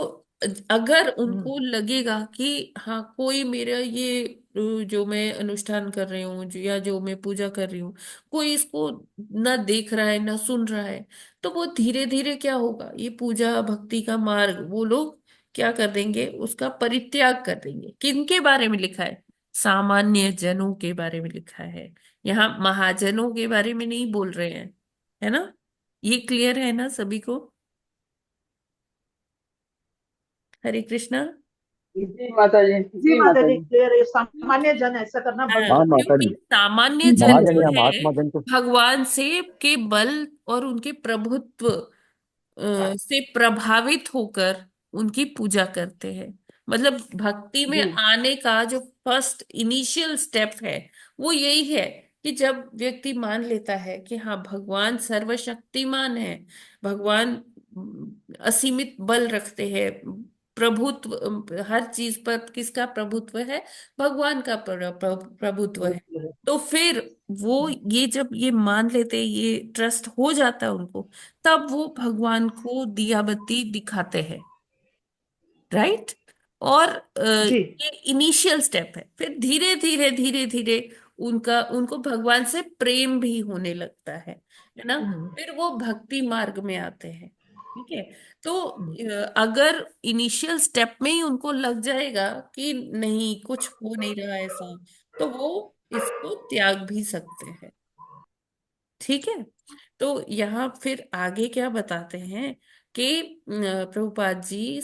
S2: अगर
S5: हम्म,
S2: उनको लगेगा कि हाँ कोई मेरा ये जो मैं अनुष्ठान कर रही हूँ, या जो मैं पूजा कर रही हूँ, कोई इसको ना देख रहा है ना सुन रहा है, तो वो धीरे धीरे क्या होगा, ये पूजा भक्ति का मार्ग वो लोग क्या कर देंगे, उसका परित्याग कर देंगे। किनके बारे में लिखा है? सामान्य जनों के बारे में लिखा है। यहाँ महाजनों के बारे में नहीं बोल रहे हैं, है ना। ये क्लियर है ना सभी को? हरे कृष्णा।
S7: जी माता जी,
S5: जी
S7: जी
S5: माता
S7: माता
S5: जी
S7: जी।
S5: क्लियर है, सामान्य जन ऐसा करना बंद
S1: हाँ
S5: कर दे।
S1: माता
S2: क्योंकि
S1: जी।
S2: सामान्य जन
S1: महाजन
S2: जो
S1: या
S2: है
S1: महात्मा जन तो
S2: भगवान से के बल और उनके प्रभुत्व से प्रभावित होकर उनकी पूजा करते हैं। मतलब भक्ति में
S7: जी
S2: आने का जो फर्स्ट इनिशियल स्टेप है, वो यही है कि जब व्यक्ति मान लेता है कि हाँ भगवान सर्वशक्तिमान है, भगवान असीमित बल रखते हैं, प्रभुत्व हर चीज पर किसका प्रभुत्व है? भगवान का प्रभुत्व है। तो फिर वो ये जब ये मान लेते, ये ट्रस्ट हो जाता है उनको, तब वो भगवान को दिया बत्ती दिखाते हैं, राइट। और
S5: जी।
S2: ये इनिशियल स्टेप है। फिर धीरे धीरे उनका उनको भगवान से प्रेम भी होने लगता है ना।
S5: हम्म,
S2: फिर वो भक्ति मार्ग में आते हैं, ठीक है। तो अगर इनिशियल स्टेप में ही उनको लग जाएगा कि नहीं कुछ हो नहीं रहा ऐसा, तो वो इसको त्याग भी सकते हैं, ठीक है। तो यहाँ फिर आगे क्या बताते हैं कि प्रभुपाद जी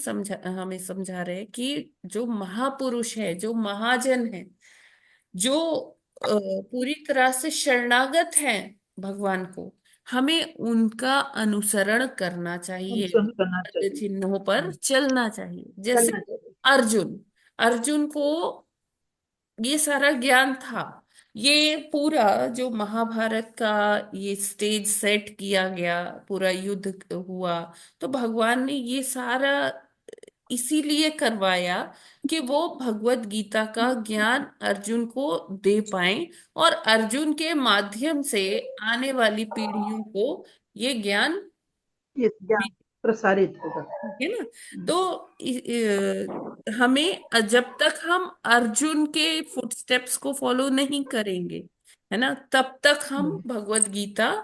S2: हमें समझा रहे हैं कि जो महापुरुष है, जो महाजन है, जो पूरी तरह से शरणागत है भगवान को, हमें उनका अनुसरण करना चाहिए,
S5: अनुसरण करना
S2: पद
S5: चाहिए।
S2: चिन्हों पर चलना चाहिए। जैसे
S5: चलना चाहिए।
S2: अर्जुन अर्जुन को ये सारा ज्ञान था, ये पूरा जो महाभारत का ये स्टेज सेट किया गया, पूरा युद्ध हुआ, तो भगवान ने ये सारा इसीलिए करवाया कि वो भगवत गीता का ज्ञान अर्जुन को दे पाए, और अर्जुन के माध्यम से आने वाली पीढ़ियों को ये ज्ञान
S5: ये ज्ञान प्रसारित होगा।
S2: ठीक है ना। तो हमें जब तक हम अर्जुन के फुटस्टेप्स को फॉलो नहीं करेंगे, है ना, तब तक हम भगवत गीता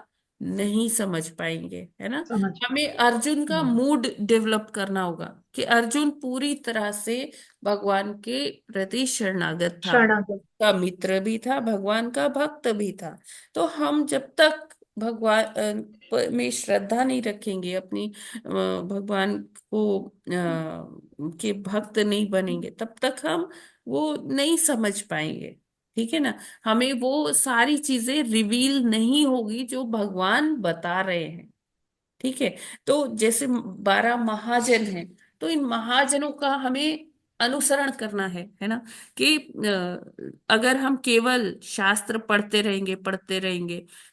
S2: नहीं समझ पाएंगे, है ना।
S5: समझ
S2: हमें
S5: पाएंगे।
S2: अर्जुन का मूड डेवलप करना होगा कि अर्जुन पूरी तरह से भगवान के प्रति शरणागत था,
S5: शरणागत।
S2: का मित्र भी था, भगवान का भक्त भी था। तो हम जब तक भगवान में श्रद्धा नहीं रखेंगे, अपनी भगवान को के भक्त नहीं बनेंगे, तब तक हम वो नहीं समझ पाएंगे, ठीक है ना। हमें वो सारी चीजें रिवील नहीं होगी जो भगवान बता रहे हैं, ठीक है। तो जैसे 12 महाजन हैं, तो इन महाजनों का हमें अनुसरण करना है ना, कि अगर हम केवल शास्त्र पढ़ते रहेंगे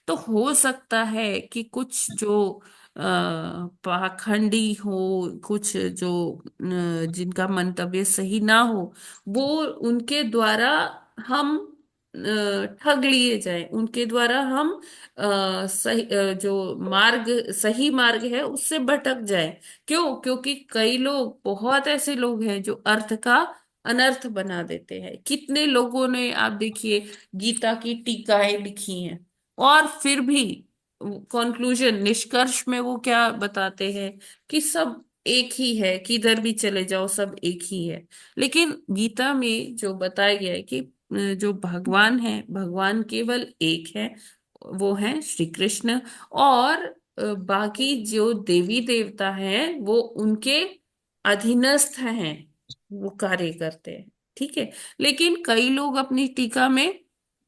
S2: तो हो सकता है कि कुछ जो पाखंडी हो, कुछ जो जिनका मंतव्य सही ना हो, वो उनके द्वारा हम ठग लिए जाएं, उनके द्वारा हम जो सही मार्ग है उससे भटक जाएं। क्यों? क्योंकि कई लोग, बहुत ऐसे लोग हैं जो अर्थ का अनर्थ बना देते हैं। कितने लोगों ने, आप देखिए, गीता की टीकाएं लिखी हैं, और फिर भी कंक्लूजन, निष्कर्ष में वो क्या बताते हैं कि सब एक ही है, किधर भी चले जाओ सब एक ही है। लेकिन गीता में जो बताया गया है कि जो भगवान है, भगवान केवल एक है, वो है श्री कृष्ण। और बाकी जो देवी देवता हैं वो उनके अधीनस्थ हैं, वो कार्य करते हैं। ठीक है। लेकिन कई लोग अपनी टीका में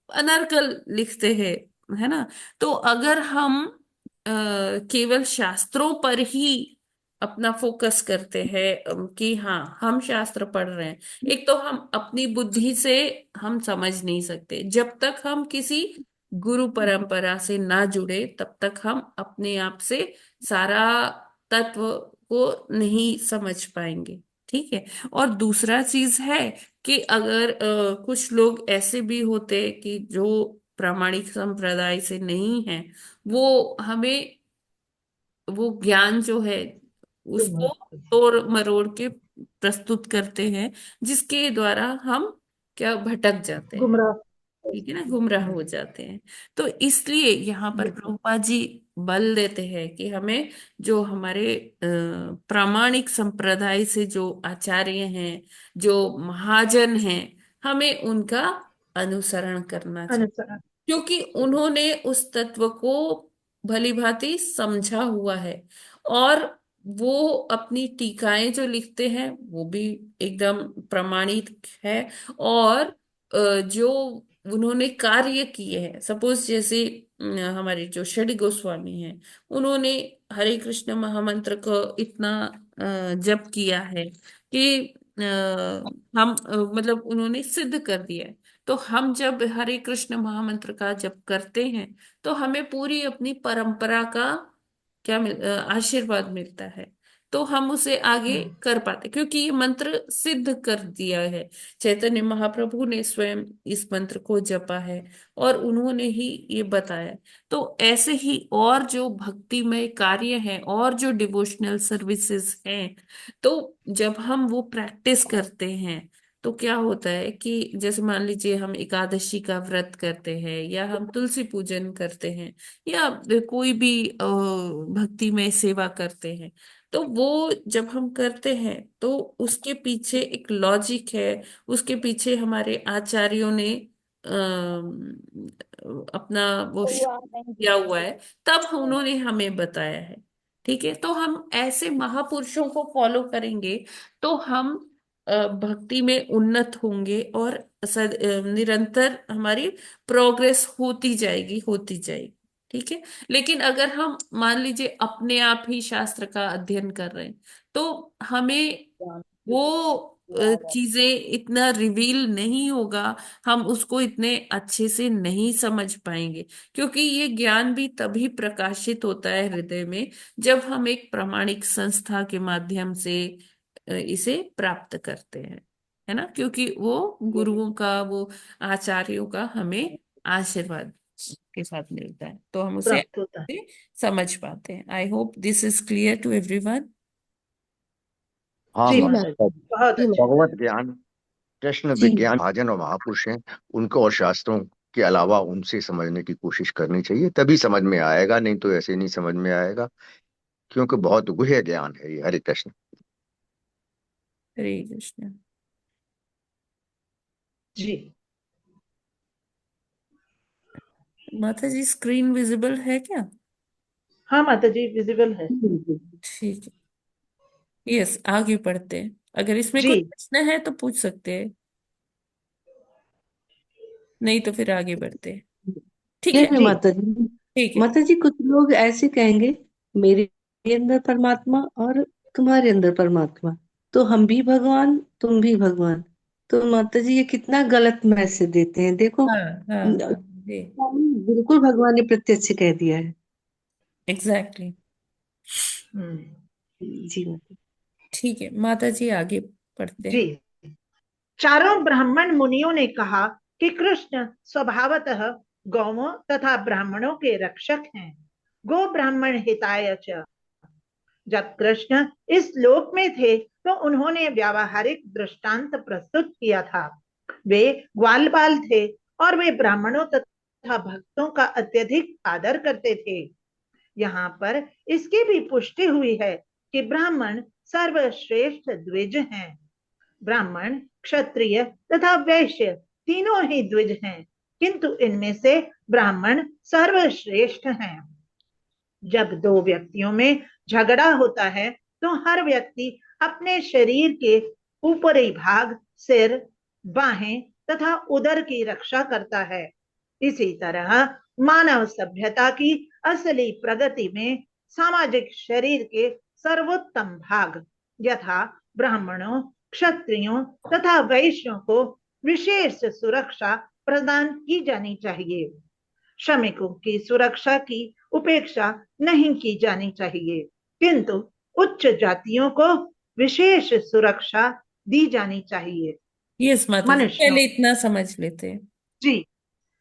S2: अनर्गल लिखते हैं, है ना। तो अगर हम केवल शास्त्रों पर ही अपना फोकस करते हैं, कि हाँ हम शास्त्र पढ़ रहे हैं, एक तो हम अपनी बुद्धि से हम समझ नहीं सकते। जब तक हम किसी गुरु परंपरा से ना जुड़े तब तक हम अपने आप से सारा तत्व को नहीं समझ पाएंगे। ठीक है। और दूसरा चीज है कि अगर कुछ लोग ऐसे भी होते हैं कि जो प्रामाणिक संप्रदाय से नहीं है, वो हमें वो ज्ञान जो है उसको तोड़ मरोड़ के प्रस्तुत करते हैं, जिसके द्वारा हम क्या भटक जाते हैं।
S5: गुमराह।
S2: ठीक है ना, गुमराह हो जाते हैं। तो इसलिए यहाँ पर प्रभुपाद जी बल देते हैं कि हमें जो हमारे प्रामाणिक संप्रदाय से जो आचार्य हैं, जो महाजन हैं, हमें उनका अनुसरण करना चाहिए,
S5: अनुसरण।
S2: क्योंकि उन्होंने उस तत्व को भली भांति समझा हुआ है। और वो अपनी टीकाएं जो लिखते हैं वो भी एकदम प्रमाणित है। और जो उन्होंने कार्य किए हैं, सपोज जैसे हमारे जो षडी गोस्वामी हैं, उन्होंने हरे कृष्ण महामंत्र को इतना जप किया है कि हम मतलब उन्होंने सिद्ध कर दिया है। तो हम जब हरे कृष्ण महामंत्र का जप करते हैं तो हमें पूरी अपनी परंपरा का आशीर्वाद मिलता है। तो हम उसे आगे कर पाते, क्योंकि ये मंत्र सिद्ध कर दिया है। चैतन्य महाप्रभु ने स्वयं इस मंत्र को जपा है और उन्होंने ही ये बताया। तो ऐसे ही और जो भक्तिमय कार्य हैं और जो डिवोशनल सर्विसेज हैं, तो जब हम वो प्रैक्टिस करते हैं तो क्या होता है कि जैसे मान लीजिए हम एकादशी का व्रत करते हैं, या हम तुलसी पूजन करते हैं, या कोई भी भक्ति में सेवा करते हैं, तो वो जब हम करते हैं तो उसके पीछे एक लॉजिक है, उसके पीछे हमारे आचार्यों ने अपना वो किया हुआ है, तब उन्होंने हमें बताया है। ठीक है। तो हम ऐसे महापुरुषों को फॉलो करेंगे तो हम भक्ति में उन्नत होंगे, और निरंतर हमारी प्रोग्रेस होती जाएगी। ठीक है। लेकिन अगर हम मान लीजिए अपने आप ही शास्त्र का अध्ययन कर रहे हैं, तो हमें वो चीजें इतना रिवील नहीं होगा, हम उसको इतने अच्छे से नहीं समझ पाएंगे। क्योंकि ये ज्ञान भी तभी प्रकाशित होता है हृदय में जब हम एक प्रामाणिक संस्था के माध्यम से इसे प्राप्त करते हैं, है ना। क्योंकि वो गुरुओं का, वो आचार्यों का हमें आशीर्वाद के साथ मिलता है, तो हम उसे
S5: प्राप्त होता है।
S2: समझ पाते हैं। I hope this is clear to everyone.
S1: हाँ
S5: जी
S6: जी
S5: माता
S6: माता
S5: जी, बहुत
S6: जी
S5: अच्छा।
S1: भगवत ज्ञान, कृष्ण
S6: जी
S1: विज्ञान, महाजन और महापुरुष हैं, उनको और शास्त्रों के अलावा उनसे समझने की कोशिश करनी चाहिए, तभी समझ में आएगा, नहीं तो ऐसे नहीं समझ में आएगा, क्योंकि बहुत गुह्य ज्ञान है ये। हरे कृष्ण।
S2: हरे कृष्ण।
S5: जी
S2: माता जी स्क्रीन विजिबल है क्या?
S5: हाँ माता जी, विजिबल है।
S2: ठीक है। यस, आगे बढ़ते हैं। अगर इसमें
S5: जी
S2: कोई प्रश्न है तो पूछ सकते हैं, नहीं तो फिर आगे बढ़ते हैं। ठीक
S3: नहीं
S2: है।
S3: नहीं
S5: जी
S3: माता जी,
S2: ठीक है।
S3: माता जी कुछ लोग ऐसे कहेंगे मेरे अंदर परमात्मा और तुम्हारे अंदर परमात्मा, तो हम भी भगवान तुम भी भगवान। तो माता जी ये कितना गलत मैसेज देते हैं, देखो।
S2: हाँ हाँ हाँ जी
S3: बिल्कुल भगवान ने प्रत्यक्ष कह दिया है।
S2: एग्जैक्टली।
S3: जी माता।
S2: ठीक है माता जी, आगे पढ़ते
S5: जी।
S2: हैं।
S5: चारों ब्राह्मण मुनियों ने कहा कि कृष्ण स्वभावतः गौओं तथा ब्राह्मणों के रक्षक हैं। गो ब्राह्मण हिताय च। जब कृष्ण इस लोक में थे तो उन्होंने व्यावहारिक दृष्टांत प्रस्तुत किया था। वे ग्वालबाल थे और वे ब्राह्मणों तथा भक्तों का अत्यधिक आदर करते थे। यहाँ पर इसकी भी पुष्टि हुई है कि ब्राह्मण सर्वश्रेष्ठ द्विज हैं। ब्राह्मण, क्षत्रिय तथा वैश्य तीनों ही द्विज हैं, किंतु इनमें से ब्राह्मण सर्वश्रेष्ठ हैं। जब दो व्यक्तियों में झगड़ा होता है तो हर व्यक्ति अपने शरीर के ऊपरी भाग, सिर, बाहें तथा उदर की रक्षा करता है। इसी तरह मानव सभ्यता की असली प्रगति में सामाजिक शरीर के सर्वोत्तम भाग यथा ब्राह्मणों, क्षत्रियों तथा वैश्यों को विशेष सुरक्षा प्रदान की जानी चाहिए। श्रमिकों की सुरक्षा की उपेक्षा नहीं की जानी चाहिए, किंतु उच्च जातियों को विशेष सुरक्षा दी जानी चाहिए।
S2: यस माता जी,
S5: मनुष्यों।
S2: पहले इतना समझ लेते हैं।
S5: जी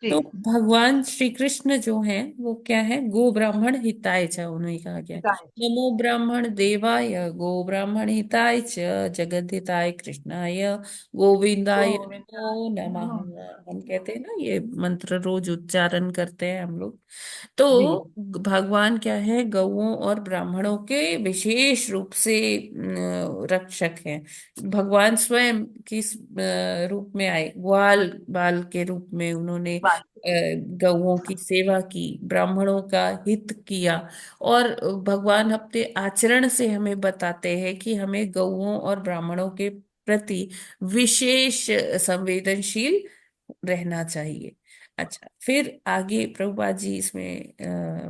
S5: जी
S2: तो भगवान श्री कृष्ण जो हैं वो क्या है? गो ब्राह्मण हिताय च, उन्हें कहा गया नमो ब्राह्मण देवाय गो ब्राह्मण हिताय च जगद हिताय कृष्णाय गोविंदाय नमो नमः। हम कहते हैं ना, ये मंत्र रोज उच्चारण करते हैं हम लोग। तो भगवान क्या है? गौओं और ब्राह्मणों के विशेष रूप से रक्षक हैं। भगवान स्वयं किस रूप में आए? ग्वाल बाल के रूप में उन्होंने गौओं की सेवा की, ब्राह्मणों का हित किया। और भगवान अपने आचरण से हमें बताते हैं कि हमें गौओं और ब्राह्मणों के प्रति विशेष संवेदनशील रहना चाहिए। अच्छा, फिर आगे प्रभुपाद जी इसमें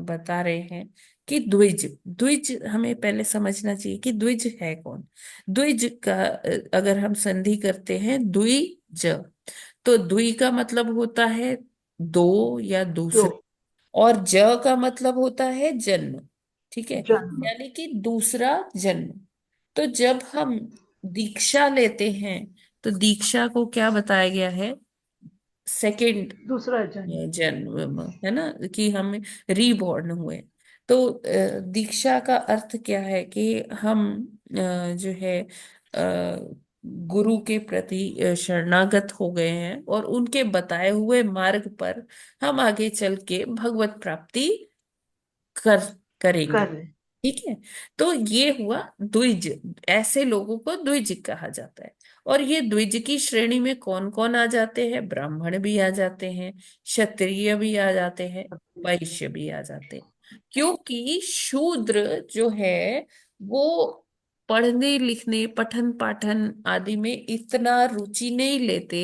S2: बता रहे हैं कि द्विज। द्विज हमें पहले समझना चाहिए कि द्विज है कौन। द्विज का अगर हम संधि करते हैं द्विज, तो द्वि का मतलब होता है दो या दूसरे, और ज का मतलब होता है जन्म। ठीक है, यानी कि दूसरा जन्म। तो जब हम दीक्षा लेते हैं तो दीक्षा को क्या बताया गया है? सेकंड
S5: दूसरा जन्म।
S2: जन्म है ना, कि हम रीबॉर्न हुए। तो दीक्षा का अर्थ क्या है? कि हम जो है गुरु के प्रति शरणागत हो गए हैं और उनके बताए हुए मार्ग पर हम आगे चल के भगवत प्राप्ति कर करेंगे। ठीक है, तो ये हुआ द्विज। ऐसे लोगों को द्विज कहा जाता है। और ये द्विज की श्रेणी में कौन कौन आ जाते हैं? ब्राह्मण भी आ जाते हैं, क्षत्रिय भी आ जाते हैं, वैश्य भी आ जाते हैं। क्योंकि शूद्र जो है वो पढ़ने लिखने, पठन पाठन आदि में इतना रुचि नहीं लेते।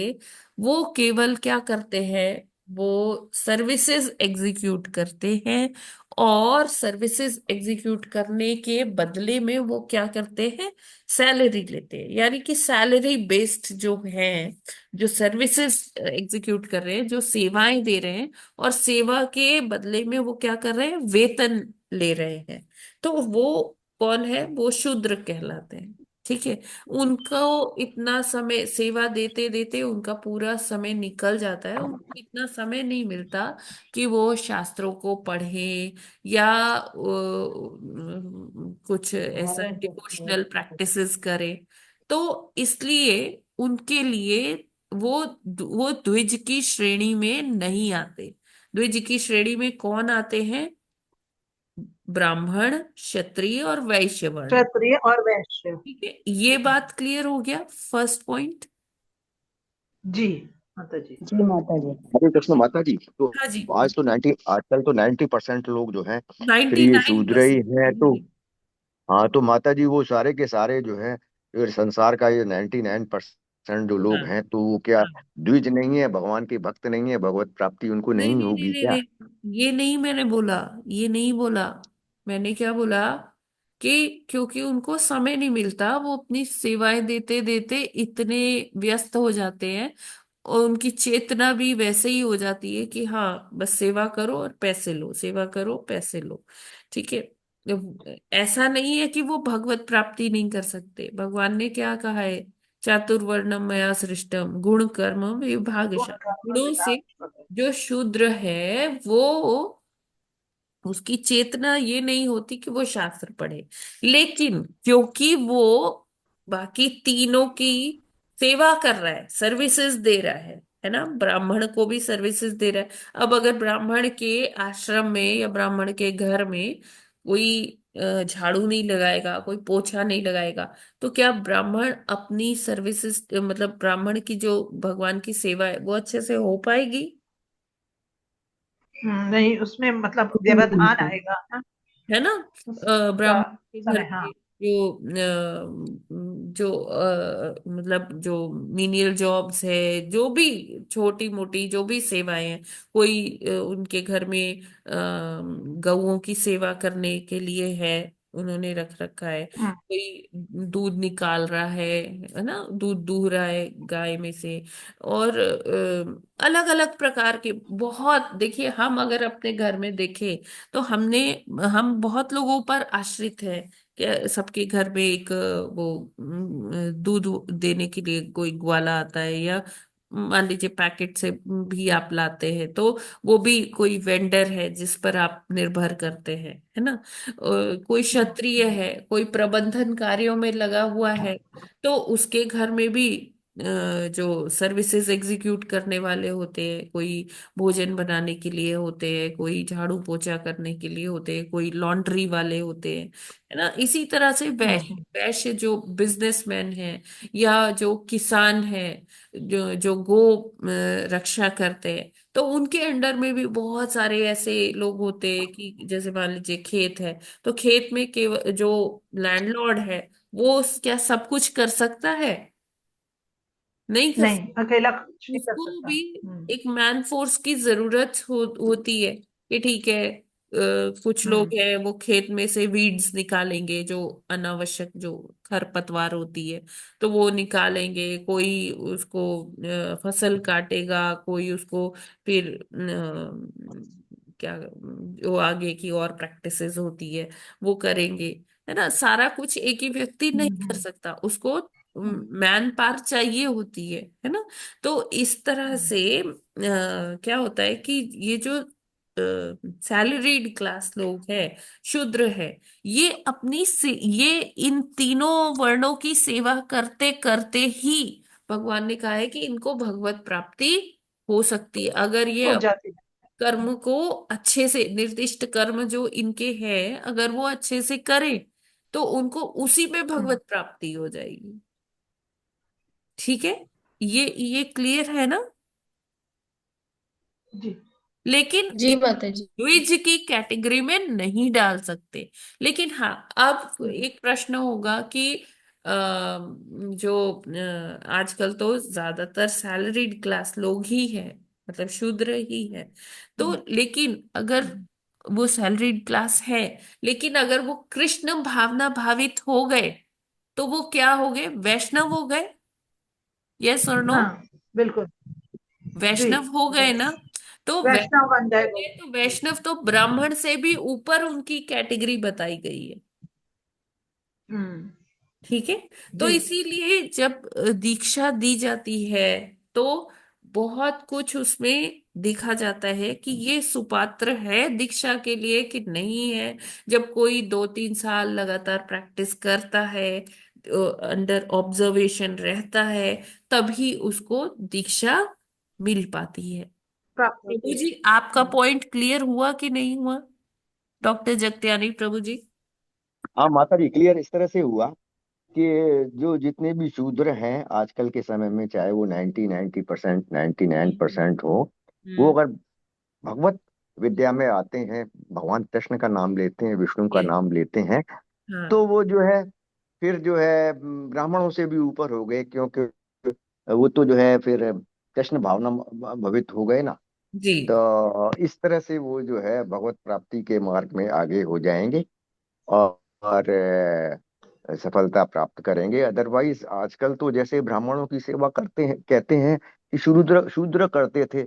S2: वो केवल क्या करते हैं? वो सर्विसेज एग्जीक्यूट करते हैं, और सर्विसेज एग्जीक्यूट करने के बदले में वो क्या करते हैं? सैलरी लेते हैं। यानी कि सैलरी बेस्ड जो है, जो सर्विसेज एग्जीक्यूट कर रहे हैं, जो सेवाएं दे रहे हैं, और सेवा के बदले में वो क्या कर रहे हैं? वेतन ले रहे हैं। तो वो कौन है? वो शूद्र कहलाते हैं। ठीक है, उनको इतना समय सेवा देते देते उनका पूरा समय निकल जाता है। उनको इतना समय नहीं मिलता कि वो शास्त्रों को पढ़े या कुछ ऐसा डिवोशनल प्रैक्टिसेस करे। तो इसलिए उनके लिए वो द्विज की श्रेणी में नहीं आते। द्विज की श्रेणी में कौन आते हैं? ब्राह्मण, क्षत्रिय और वैश्य वर्ण।
S5: क्षत्रिय और वैश्य।
S2: ठीक है, ये बात क्लियर हो गया, फर्स्ट पॉइंट।
S5: जी माता जी।
S9: जी माता जी।
S1: हरे कृष्ण माता जी। तो
S2: हाँ जी,
S1: आज तो 90% लोग जो हैं फिर ये शूद्र ही
S2: 99%।
S1: हैं। तो हाँ, तो माता जी वो सारे के सारे जो हैं, ये संसार का ये 99% जो लोग
S2: हाँ
S1: हैं, तो वो क्या
S2: हाँ।
S1: द्विज नहीं है, भगवान के भक्त नहीं है, भगवत प्राप्ति उनको
S2: नहीं
S1: नहीं
S2: नहीं नहीं
S1: होगी
S2: नहीं
S1: क्या?
S2: नहीं, ये नहीं मैंने बोला। ये नहीं बोला। मैंने क्या बोला? कि क्योंकि उनको समय नहीं मिलता, वो अपनी सेवाएं देते देते इतने व्यस्त हो जाते हैं, और उनकी चेतना भी वैसे ही हो जाती है कि हाँ बस सेवा करो और पैसे लो, सेवा करो पैसे लो। ठीक है। ऐसा नहीं है कि वो भगवत प्राप्ति नहीं कर सकते। भगवान ने क्या कहा है? चातुर्वर्णम मया सृष्टम गुण कर्म
S5: गुण
S2: विभागशः।
S5: कर्म
S2: गुणों से
S5: विभाग।
S2: जो शूद्र है वो, उसकी चेतना ये नहीं होती कि वो शास्त्र पढ़े, लेकिन क्योंकि वो बाकी तीनों की सेवा कर रहा है, सर्विसेज दे रहा है ना, ब्राह्मण को भी सर्विसेज दे रहा है। अब अगर ब्राह्मण के आश्रम में या ब्राह्मण के घर में कोई झाड़ू नहीं लगाएगा, कोई पोछा नहीं लगाएगा, तो क्या ब्राह्मण अपनी सर्विसेज, मतलब ब्राह्मण की जो भगवान की सेवा है वो अच्छे से हो पाएगी?
S5: नहीं, उसमें मतलब व्यवधान आएगा ना।
S2: है ना।
S5: उसका
S2: ब्राह्मण के घर
S5: समय, हाँ।
S2: में जो मतलब जो मीनियल जॉब्स है, जो भी छोटी मोटी जो भी सेवाएं हैं, कोई उनके घर में गऊओं की सेवा करने के लिए है, उन्होंने रख रखा है।
S5: हम्म,
S2: कोई दूध निकाल रहा है ना, दूध दूह रहा है गाय में से। और अलग अलग प्रकार के बहुत, देखिए हम अगर अपने घर में देखें तो हम बहुत लोगों पर आश्रित है कि सबके घर में एक वो दूध देने के लिए कोई ग्वाला आता है, या मान लीजिए पैकेट से भी आप लाते हैं, तो वो भी कोई वेंडर है जिस पर आप निर्भर करते हैं, है ना। कोई क्षत्रिय है, कोई प्रबंधन कार्यों में लगा हुआ है, तो उसके घर में भी जो सर्विसेज एग्जीक्यूट करने वाले होते हैं, कोई भोजन बनाने के लिए होते हैं, कोई झाड़ू पोछा करने के लिए होते हैं, कोई लॉन्ड्री वाले होते हैं, है ना। इसी तरह से वैश्य,
S5: हम्म,
S2: जो बिजनेसमैन है या जो किसान है, जो जो गो रक्षा करते हैं, तो उनके अंडर में भी बहुत सारे ऐसे लोग होते हैं कि जैसे मान लीजिए खेत है, तो खेत में केवल जो लैंडलॉर्ड है वो क्या सब कुछ कर सकता है? नहीं कर।
S5: नहीं, अकेला कुछ नहीं कर
S2: उसको
S5: सकता।
S2: भी एक मैन फोर्स की जरूरत होती है कि ठीक है, कुछ लोग
S5: हम्म,
S2: हैं वो खेत में से वीड्स निकालेंगे, जो अनावश्यक जो खरपतवार होती है, तो वो निकालेंगे। कोई उसको फसल काटेगा, कोई उसको फिर क्या जो आगे की और प्रैक्टिसेस होती है वो करेंगे, है ना। सारा कुछ एक ही व्यक्ति नहीं कर सकता, उसको मैन पावर चाहिए होती है ना। तो इस तरह से क्या होता है कि ये जो सैलरीड क्लास लोग हैं, शूद्र है, ये ये इन तीनों वर्णों की सेवा करते करते ही भगवान ने कहा है कि इनको भगवत प्राप्ति हो सकती है, अगर ये
S5: हो जाती है।
S2: कर्म को अच्छे से, निर्दिष्ट कर्म जो इनके हैं अगर वो अच्छे से करें, तो उनको उसी में
S5: हम्म,
S2: भगवत प्राप्ति हो जाएगी। ठीक है। ये क्लियर है ना।
S5: जी।
S2: लेकिन
S6: जी माता जी।
S2: द्विज की कैटेगरी में नहीं डाल सकते। लेकिन हाँ, अब एक प्रश्न होगा कि जो आजकल तो ज्यादातर सैलरीड क्लास लोग ही हैं, मतलब शूद्र ही है, तो लेकिन अगर वो सैलरीड क्लास है, लेकिन अगर वो कृष्ण भावना भावित हो गए, तो वो क्या हो गए? वैष्णव हो गए। यस और नो?
S5: हाँ, बिल्कुल। जी,
S2: वैष्णव हो
S5: जी।
S2: गए ना। तो
S5: वैष्णव
S2: वैष्णव
S5: बन
S2: हो
S5: गए वो।
S2: गए, तो वैष्णव तो ब्राह्मण से भी ऊपर उनकी कैटेगरी बताई गई है।
S5: हम्म।
S2: ठीक है। तो
S5: जी।
S2: इसीलिए जब दीक्षा दी जाती है, तो बहुत कुछ उसमें देखा जाता है कि ये सुपात्र है दीक्षा के लिए कि नहीं है। जब कोई 2-3 साल लगातार प्रैक्टिस करता है, अंडर ऑब्जर्वेशन रहता है, तभी उसको दीक्षा मिल पाती है।
S5: प्राप्त
S2: प्रभु
S5: होती है।
S2: जी, आपका पॉइंट क्लियर हुआ कि नहीं हुआ? डॉक्टर जगत्यानी प्रभु जी।
S1: हाँ माता जी, क्लियर इस तरह से हुआ कि जो जितने भी शूद्र हैं आजकल के समय में, चाहे वो 90% 99% हो, वो
S2: हम्म।
S1: अगर भगवत विद्या में आते हैं, भगवान कृष्ण का नाम लेते हैं, विष्णु का
S2: ये।
S1: नाम लेते हैं,
S2: हाँ।
S1: तो वो जो है फिर जो है ब्राह्मणों से भी ऊपर हो गए, क्योंकि वो तो जो है फिर कृष्ण भावना भवित हो गए ना।
S2: जी।
S1: तो इस तरह से वो जो है भगवत प्राप्ति के मार्ग में आगे हो जाएंगे। और और सफलता प्राप्त करेंगे। अदरवाइज आजकल तो जैसे ब्राह्मणों की सेवा करते हैं, कहते हैं कि शूद्र शूद्र करते थे,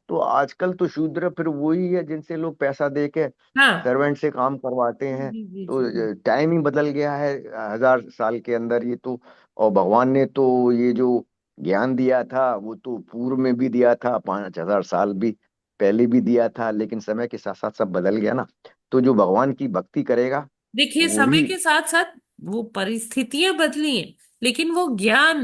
S1: तो आजकल तो शूद्र फिर वही है जिनसे लोग पैसा दे के
S2: हाँ।
S1: सर्वेंट से काम करवाते हैं।
S2: जी जी
S1: तो
S2: जी जी।
S1: टाइम ही बदल गया है 1000 साल के अंदर ये तो। और भगवान ने तो ये जो ज्ञान दिया था वो तो पूर्व में भी दिया था, 5000 साल भी पहले भी दिया था, लेकिन समय के साथ साथ सब बदल गया ना। तो जो भगवान की भक्ति करेगा
S2: देखिए,
S1: वो
S2: समय
S1: ही।
S2: के साथ साथ वो परिस्थितियां बदली हैं, लेकिन वो ज्ञान,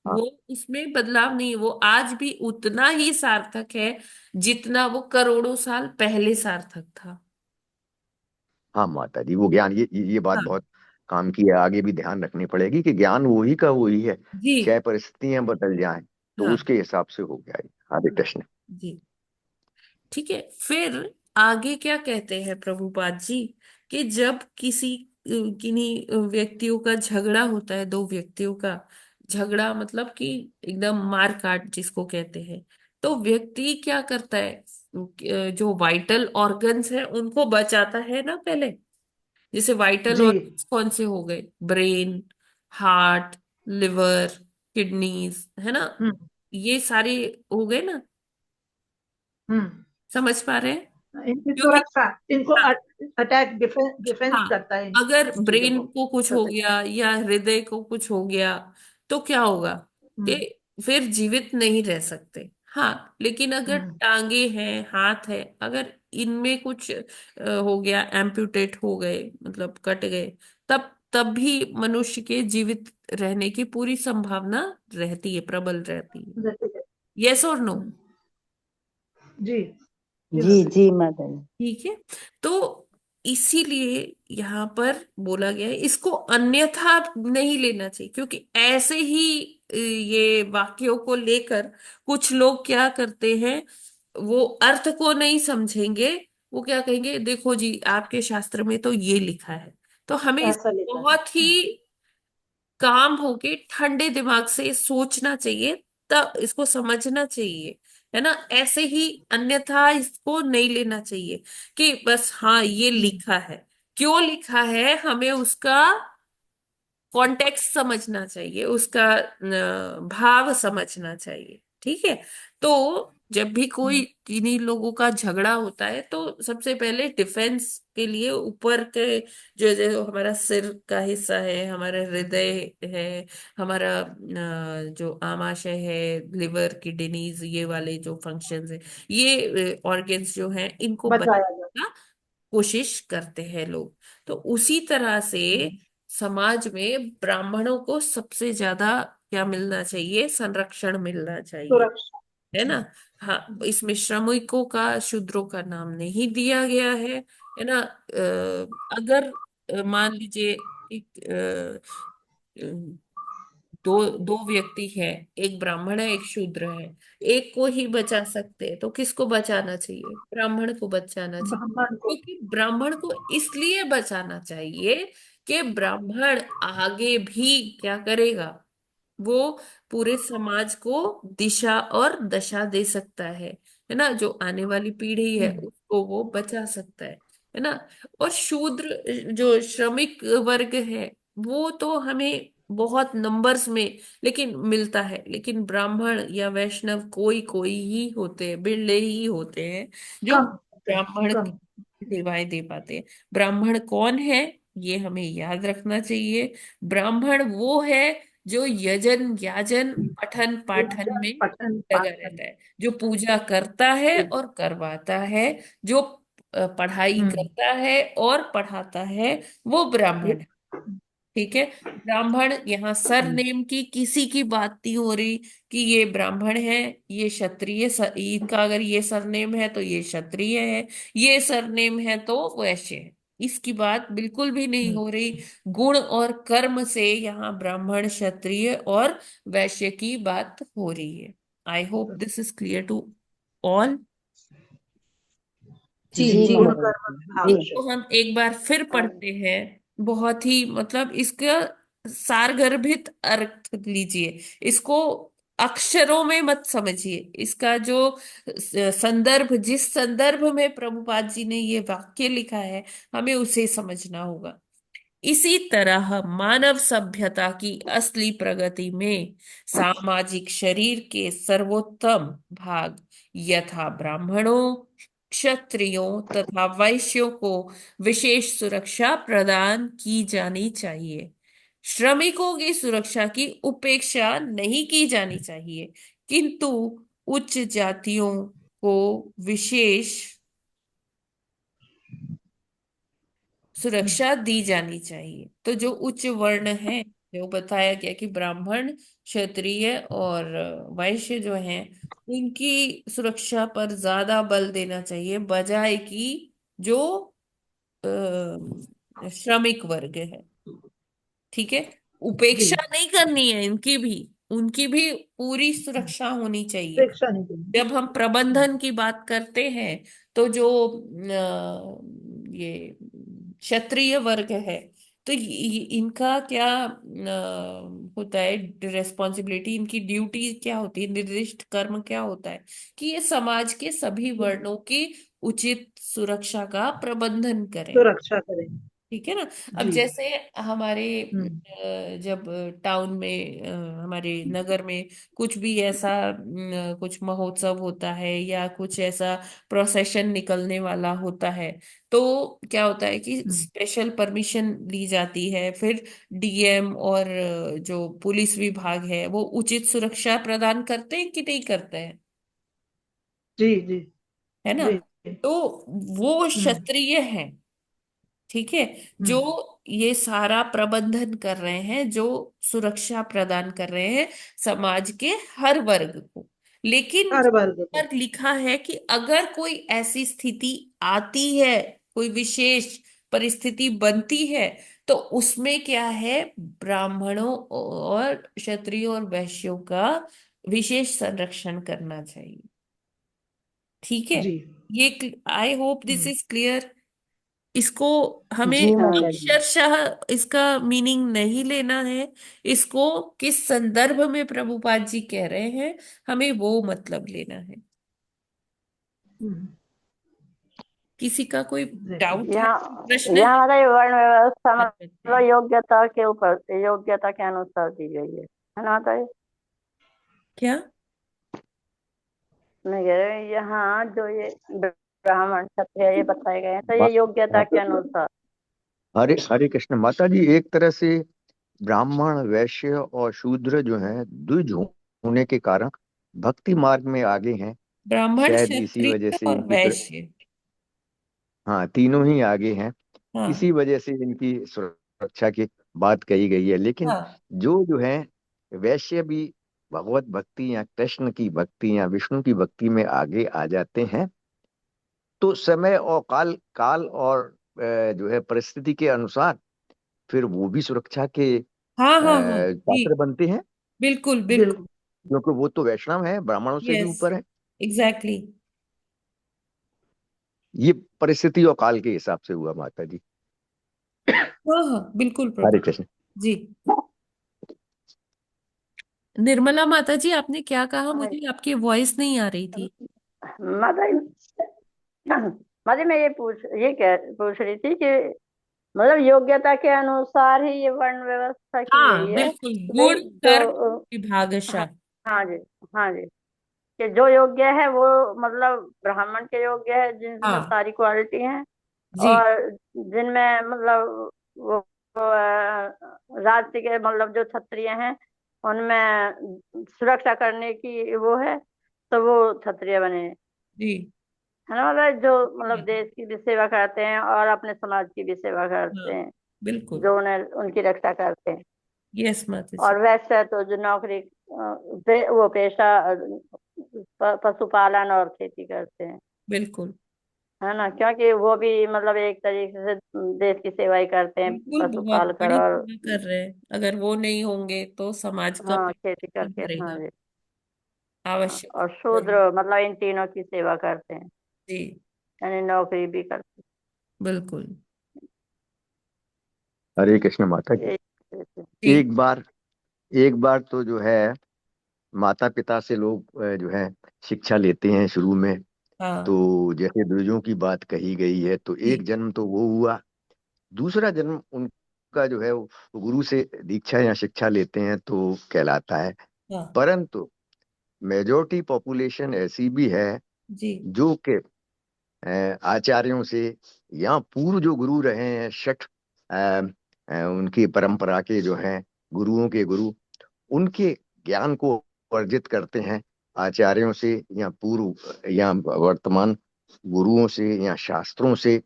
S1: हाँ।
S2: वो उसमें बदलाव नहीं है। वो आज भी उतना ही सार्थक है जितना वो करोड़ों साल पहले सार्थक था।
S1: हाँ माता जी, वो ज्ञान, ये बात
S2: हाँ।
S1: बहुत काम की है, आगे भी ध्यान रखनी पड़ेगी कि ज्ञान वही का वही है।
S2: जी।
S1: चाहे परिस्थितियां बदल जाएं तो
S2: हाँ।
S1: उसके हिसाब से हो गया ये। हरे कृष्ण।
S2: जी। ठीक है। फिर आगे क्या कहते हैं प्रभुपाद जी, कि जब किन्हीं व्यक्तियों का झगड़ा होता है, दो व्यक्तियों का झगड़ा, मतलब कि एकदम मार काट जिसको कहते हैं, तो व्यक्ति क्या करता है, जो वाइटल ऑर्गन्स है उनको बचाता है ना पहले। जैसे वाइटल
S5: जी।
S2: ऑर्गन्स कौन से हो गए? ब्रेन, हार्ट, लिवर, किडनीज, है ना?
S5: हम्म।
S2: ये सारे हो गए ना।
S5: हम्म।
S2: समझ पा रहे हैं?
S5: इनकी
S2: क्योंकि
S5: सुरक्षा, इनको
S2: हाँ,
S5: अटैक, डिफेंस
S2: हाँ,
S5: करता है
S2: अगर
S5: इन चीजों
S2: ब्रेन
S5: को
S2: को कुछ हो
S5: प्रोटेक्ट।
S2: गया या हृदय को कुछ हो गया तो क्या होगा कि
S5: हम्म।
S2: फिर जीवित नहीं रह सकते। हाँ, लेकिन अगर
S5: हम्म।
S2: टांगे हैं, हाथ है, अगर इनमें कुछ हो गया, एम्प्यूटेट हो गए, मतलब कट गए, तब तब भी मनुष्य के जीवित रहने की पूरी संभावना रहती है, प्रबल रहती है।
S5: जैसे कि-
S2: यस और नो?
S5: हम्म। जी। जी
S9: जी
S5: माता जी।
S9: जी माता जी।
S2: ठीक है। तो इसीलिए यहाँ पर बोला गया है, इसको अन्यथा नहीं लेना चाहिए, क्योंकि ऐसे ही ये वाक्यों को लेकर कुछ लोग क्या करते हैं, वो अर्थ को नहीं समझेंगे। वो क्या कहेंगे, देखो जी आपके शास्त्र में तो ये लिखा है। तो हमें इस
S5: ऐसा लिखा है।
S2: बहुत ही काम होके ठंडे दिमाग से सोचना चाहिए, तब इसको समझना चाहिए, है ना? ऐसे ही अन्यथा इसको नहीं लेना चाहिए कि बस हाँ ये लिखा है। क्यों लिखा है, हमें उसका कॉन्टेक्स्ट समझना चाहिए, उसका भाव समझना चाहिए। ठीक है। तो जब भी कोई किन्हीं लोगों का झगड़ा होता है तो सबसे पहले डिफेंस के लिए ऊपर के जो जो हमारा सिर का हिस्सा है, हमारा हृदय है, हमारा जो आमाशय है, लिवर, किडनीज, ये वाले जो फंक्शंस है, ये ऑर्गन्स जो हैं, इनको
S5: बचाया जाए।
S2: बचाने का कोशिश करते हैं लोग। तो उसी तरह से समाज में ब्राह्मणों को सबसे ज्यादा क्या मिलना चाहिए? संरक्षण मिलना चाहिए,
S5: सुरक्षा।
S2: है ना? हाँ, इसमें श्रमिकों का, शूद्रों का नाम नहीं दिया गया है ना? अगर मान लीजिए एक दो दो व्यक्ति है, एक ब्राह्मण है, एक शूद्र है, एक को ही बचा सकते हैं, तो किसको बचाना चाहिए? ब्राह्मण को बचाना चाहिए।
S5: ब्राह्मण को।
S2: क्योंकि ब्राह्मण को इसलिए बचाना चाहिए कि ब्राह्मण आगे भी क्या करेगा, वो पूरे समाज को दिशा और दशा दे सकता है ना? जो आने वाली पीढ़ी है
S5: हम्म।
S2: उसको वो बचा सकता है ना? और शूद्र जो श्रमिक वर्ग है वो तो हमें बहुत नंबर्स में लेकिन मिलता है, लेकिन ब्राह्मण या वैष्णव कोई कोई ही होते हैं, बिरले ही होते हैं जो
S5: कम होते हैं,
S2: ब्राह्मण
S5: कम।
S2: की सेवाएं दे पाते हैं। ब्राह्मण कौन है, ये हमें याद रखना चाहिए। ब्राह्मण वो है जो यजन याजन पठन पाठन
S5: पूजन
S2: में
S5: पठन
S2: लगा
S5: पाठन।
S2: रहता है, जो पूजा करता है
S5: जी।
S2: और करवाता है, जो पढ़ाई
S5: हम्म।
S2: करता है और पढ़ाता है, वो ब्राह्मण है। ठीक है। ब्राह्मण, यहाँ सरनेम की किसी की बात नहीं हो रही कि ये ब्राह्मण है, ये क्षत्रिय, इनका अगर ये सरनेम है तो ये क्षत्रिय है, ये सरनेम है तो वैश्य है, इसकी बात बिल्कुल भी नहीं हो रही। गुण और कर्म से यहाँ ब्राह्मण, क्षत्रिय और वैश्य की बात हो रही है। I hope this is clear to all.
S3: जी
S5: जी।
S3: जी
S5: गुण
S9: माता
S3: माता
S5: कर्म
S9: जी
S5: भाव
S9: जी।
S5: से।
S2: इसको हम एक बार फिर पढ़ते हैं, बहुत ही मतलब इसका सारगर्भित अर्थ लीजिए, इसको अक्षरों में मत समझिए, इसका जो संदर्भ, जिस संदर्भ में प्रभुपाद जी ने ये वाक्य लिखा है, हमें उसे समझना होगा। इसी तरह मानव सभ्यता की असली प्रगति में सामाजिक शरीर के सर्वोत्तम भाग यथा ब्राह्मणों, क्षत्रियों तथा वैश्यों को विशेष सुरक्षा प्रदान की जानी चाहिए। श्रमिकों की सुरक्षा की उपेक्षा नहीं की जानी चाहिए, किंतु उच्च जातियों को विशेष सुरक्षा दी जानी चाहिए। तो जो उच्च वर्ण है, जो बताया गया कि ब्राह्मण, क्षत्रिय और वैश्य जो हैं, उनकी सुरक्षा पर ज्यादा बल देना चाहिए बजाय कि जो श्रमिक वर्ग है। ठीक है,
S5: जी,
S2: उपेक्षा नहीं करनी है इनकी भी, उनकी भी पूरी सुरक्षा होनी चाहिए।
S5: शिक्षा नहीं देनी।
S2: जब हम प्रबंधन की बात करते हैं तो जो ये क्षत्रिय वर्ग है, तो इनका क्या होता है रिस्पॉन्सिबिलिटी, इनकी ड्यूटी क्या होती है, निर्दिष्ट कर्म क्या होता है कि ये समाज के सभी वर्णों की उचित सुरक्षा का प्रबंधन करें।
S5: सुरक्षा करें।
S2: ठीक है ना। अब
S5: जी।
S2: जैसे हमारे
S5: हम्म।
S2: जब टाउन में हमारे नगर में कुछ भी ऐसा कुछ महोत्सव होता है या कुछ ऐसा प्रोसेशन निकलने वाला होता है, तो क्या होता है कि स्पेशल परमिशन ली जाती है, फिर डीएम और जो पुलिस विभाग है वो उचित सुरक्षा प्रदान करते हैं कि नहीं करते हैं,
S5: जी जी
S2: है ना।
S5: जी।
S2: तो वो
S5: हम्म
S2: क्षत्रिय है, ठीक है, जो
S5: हम्म।
S2: ये सारा प्रबंधन कर रहे हैं, जो सुरक्षा प्रदान कर रहे हैं समाज के हर वर्ग को। लेकिन
S5: हर वर्ग को।
S2: पर लिखा है कि अगर कोई ऐसी स्थिति आती है, कोई विशेष परिस्थिति बनती है, तो उसमें क्या है, ब्राह्मणों और क्षत्रियों और वैश्यों का विशेष संरक्षण करना चाहिए। ठीक है,
S5: जी।
S2: ये आई hope this
S5: hmm.
S2: Is clear. इसको हमें
S5: जी माता जी।
S2: अक्षरशः इसका मीनिंग नहीं लेना है, इसको किस संदर्भ में प्रभुपाद जी कह रहे हैं हमें वो मतलब लेना है।
S5: हम्म।
S2: किसी का कोई
S5: एग्जैक्टली।
S2: डाउट है,
S7: यहाँ
S2: प्रश्न है?
S7: यहाँ मतलब ये वर्ण व्यवस्था
S2: बताइए।
S7: मतलब योग्यता के ऊपर, योग्यता के अनुसार दी गई है ना माता जी?
S2: क्या?
S7: मैं कह रही हूँ यहाँ जो ये ब्राह्मण क्षत्रिय ये बताए गए हैं, तो ये
S1: मा-
S7: योग्यता के अनुसार।
S1: हरे हरे कृष्ण माता जी, एक तरह से ब्राह्मण, वैश्य और शूद्र जो हैं द्विज होने के कारण भक्ति मार्ग में आगे हैं।
S2: ब्राह्मण,
S1: शायद इसी वजह
S2: क्षत्रिय
S1: से
S2: और
S1: इनकी
S2: वैश्य।
S1: हाँ, तीनों ही आगे हैं।
S2: हाँ
S1: इसी वजह से इनकी सुरक्षा की बात कही गई है। लेकिन
S2: हाँ
S1: जो है वैश्य भी भगवत भक्ति या कृष्ण की भक्ति या विष्णु की भक्ति में आगे आ जाते हैं, तो समय और काल काल और जो है परिस्थिति के अनुसार फिर वो भी सुरक्षा के
S2: हाँ हाँ हाँ जी,
S1: पात्र बनते हैं,
S2: बिल्कुल बिल्कुल।
S5: बिल्कुल।
S1: क्योंकि वो तो वैष्णव है, ब्राह्मणों से भी
S2: यस,
S1: ऊपर है।
S2: एग्जैक्टली।
S1: ये परिस्थिति और काल के हिसाब से हुआ माता जी।
S2: हाँ हाँ बिल्कुल
S1: हरे
S2: प्रभु
S1: कृष्ण।
S2: जी। निर्मला माता जी, आपने क्या कहा, मुझे आपकी वॉइस नहीं आ रही थी।
S7: माता जी, माता जी मैं पूछ रही थी कि मतलब योग्यता के अनुसार ही ये वर्ण व्यवस्था की गई
S2: हाँ
S7: है
S2: बिल्कुल,
S7: भाई।
S2: गुण कर्म
S7: जो हाँ,
S2: विभागशः।
S7: हाँ जी, हाँ जी, कि जो योग्य है वो मतलब ब्राह्मण के योग्य है जिनमें
S2: हाँ
S7: सारी क्वालिटी है,
S2: जी
S7: और जिनमें मतलब वो राज्य के मतलब जो क्षत्रिय हैं उनमें सुरक्षा करने की वो है, तो वो क्षत्रिय बने,
S2: जी।
S7: है ना। मतलब जो मतलब
S2: हाँ
S7: देश की भी सेवा करते हैं और अपने समाज की भी सेवा करते
S2: हाँ,
S7: हैं,
S2: बिल्कुल।
S7: जो उन्हें उनकी रक्षा करते हैं।
S2: यस माता जी।
S7: और वैसे तो जो नौकरी वो पेशा पशुपालन और खेती करते हैं,
S2: बिल्कुल
S7: है ना, क्योंकि वो भी मतलब एक तरीके से देश की सेवा ही करते हैं,
S2: बिल्कुल, बहुत
S7: पशुपाल कर
S2: बड़ी
S7: और
S2: सेवा कर रहे हैं, अगर वो नहीं होंगे तो समाज का
S7: हाँ खेती
S2: कौन
S7: करके, हाँ
S2: करेगा।
S7: जी। हाँ,
S2: आवश्यक।
S7: और शूद्र मतलब इन तीनों की सेवा करते हैं,
S2: जी
S7: यानी नौकरी भी करते
S2: बिल्कुल।
S1: हरे कृष्ण माता
S7: हैं।
S1: जी।
S2: जी
S1: एक बार एक बार तो जो है माता पिता से लोग जो है शिक्षा लेते हैं शुरू में।
S2: हाँ
S1: तो जैसे द्विजों की बात कही गई है, तो एक
S2: जी
S1: जन्म तो वो हुआ। दूसरा जन्म उनका का जो है वो गुरु से दीक्षा या शिक्षा लेते हैं तो कहलाता है।
S2: हाँ
S1: परंतु मेजोरिटी पॉपुलेशन ऐसी भी है
S2: जी।
S1: जो कि आचार्यों से या पूर्व जो गुरु रहे हैं, छठ उनकी परंपरा के जो हैं गुरुओं के गुरु, उनके ज्ञान को अर्जित करते हैं आचार्यों से या पूर्व या वर्तमान गुरुओं से या शास्त्रों से।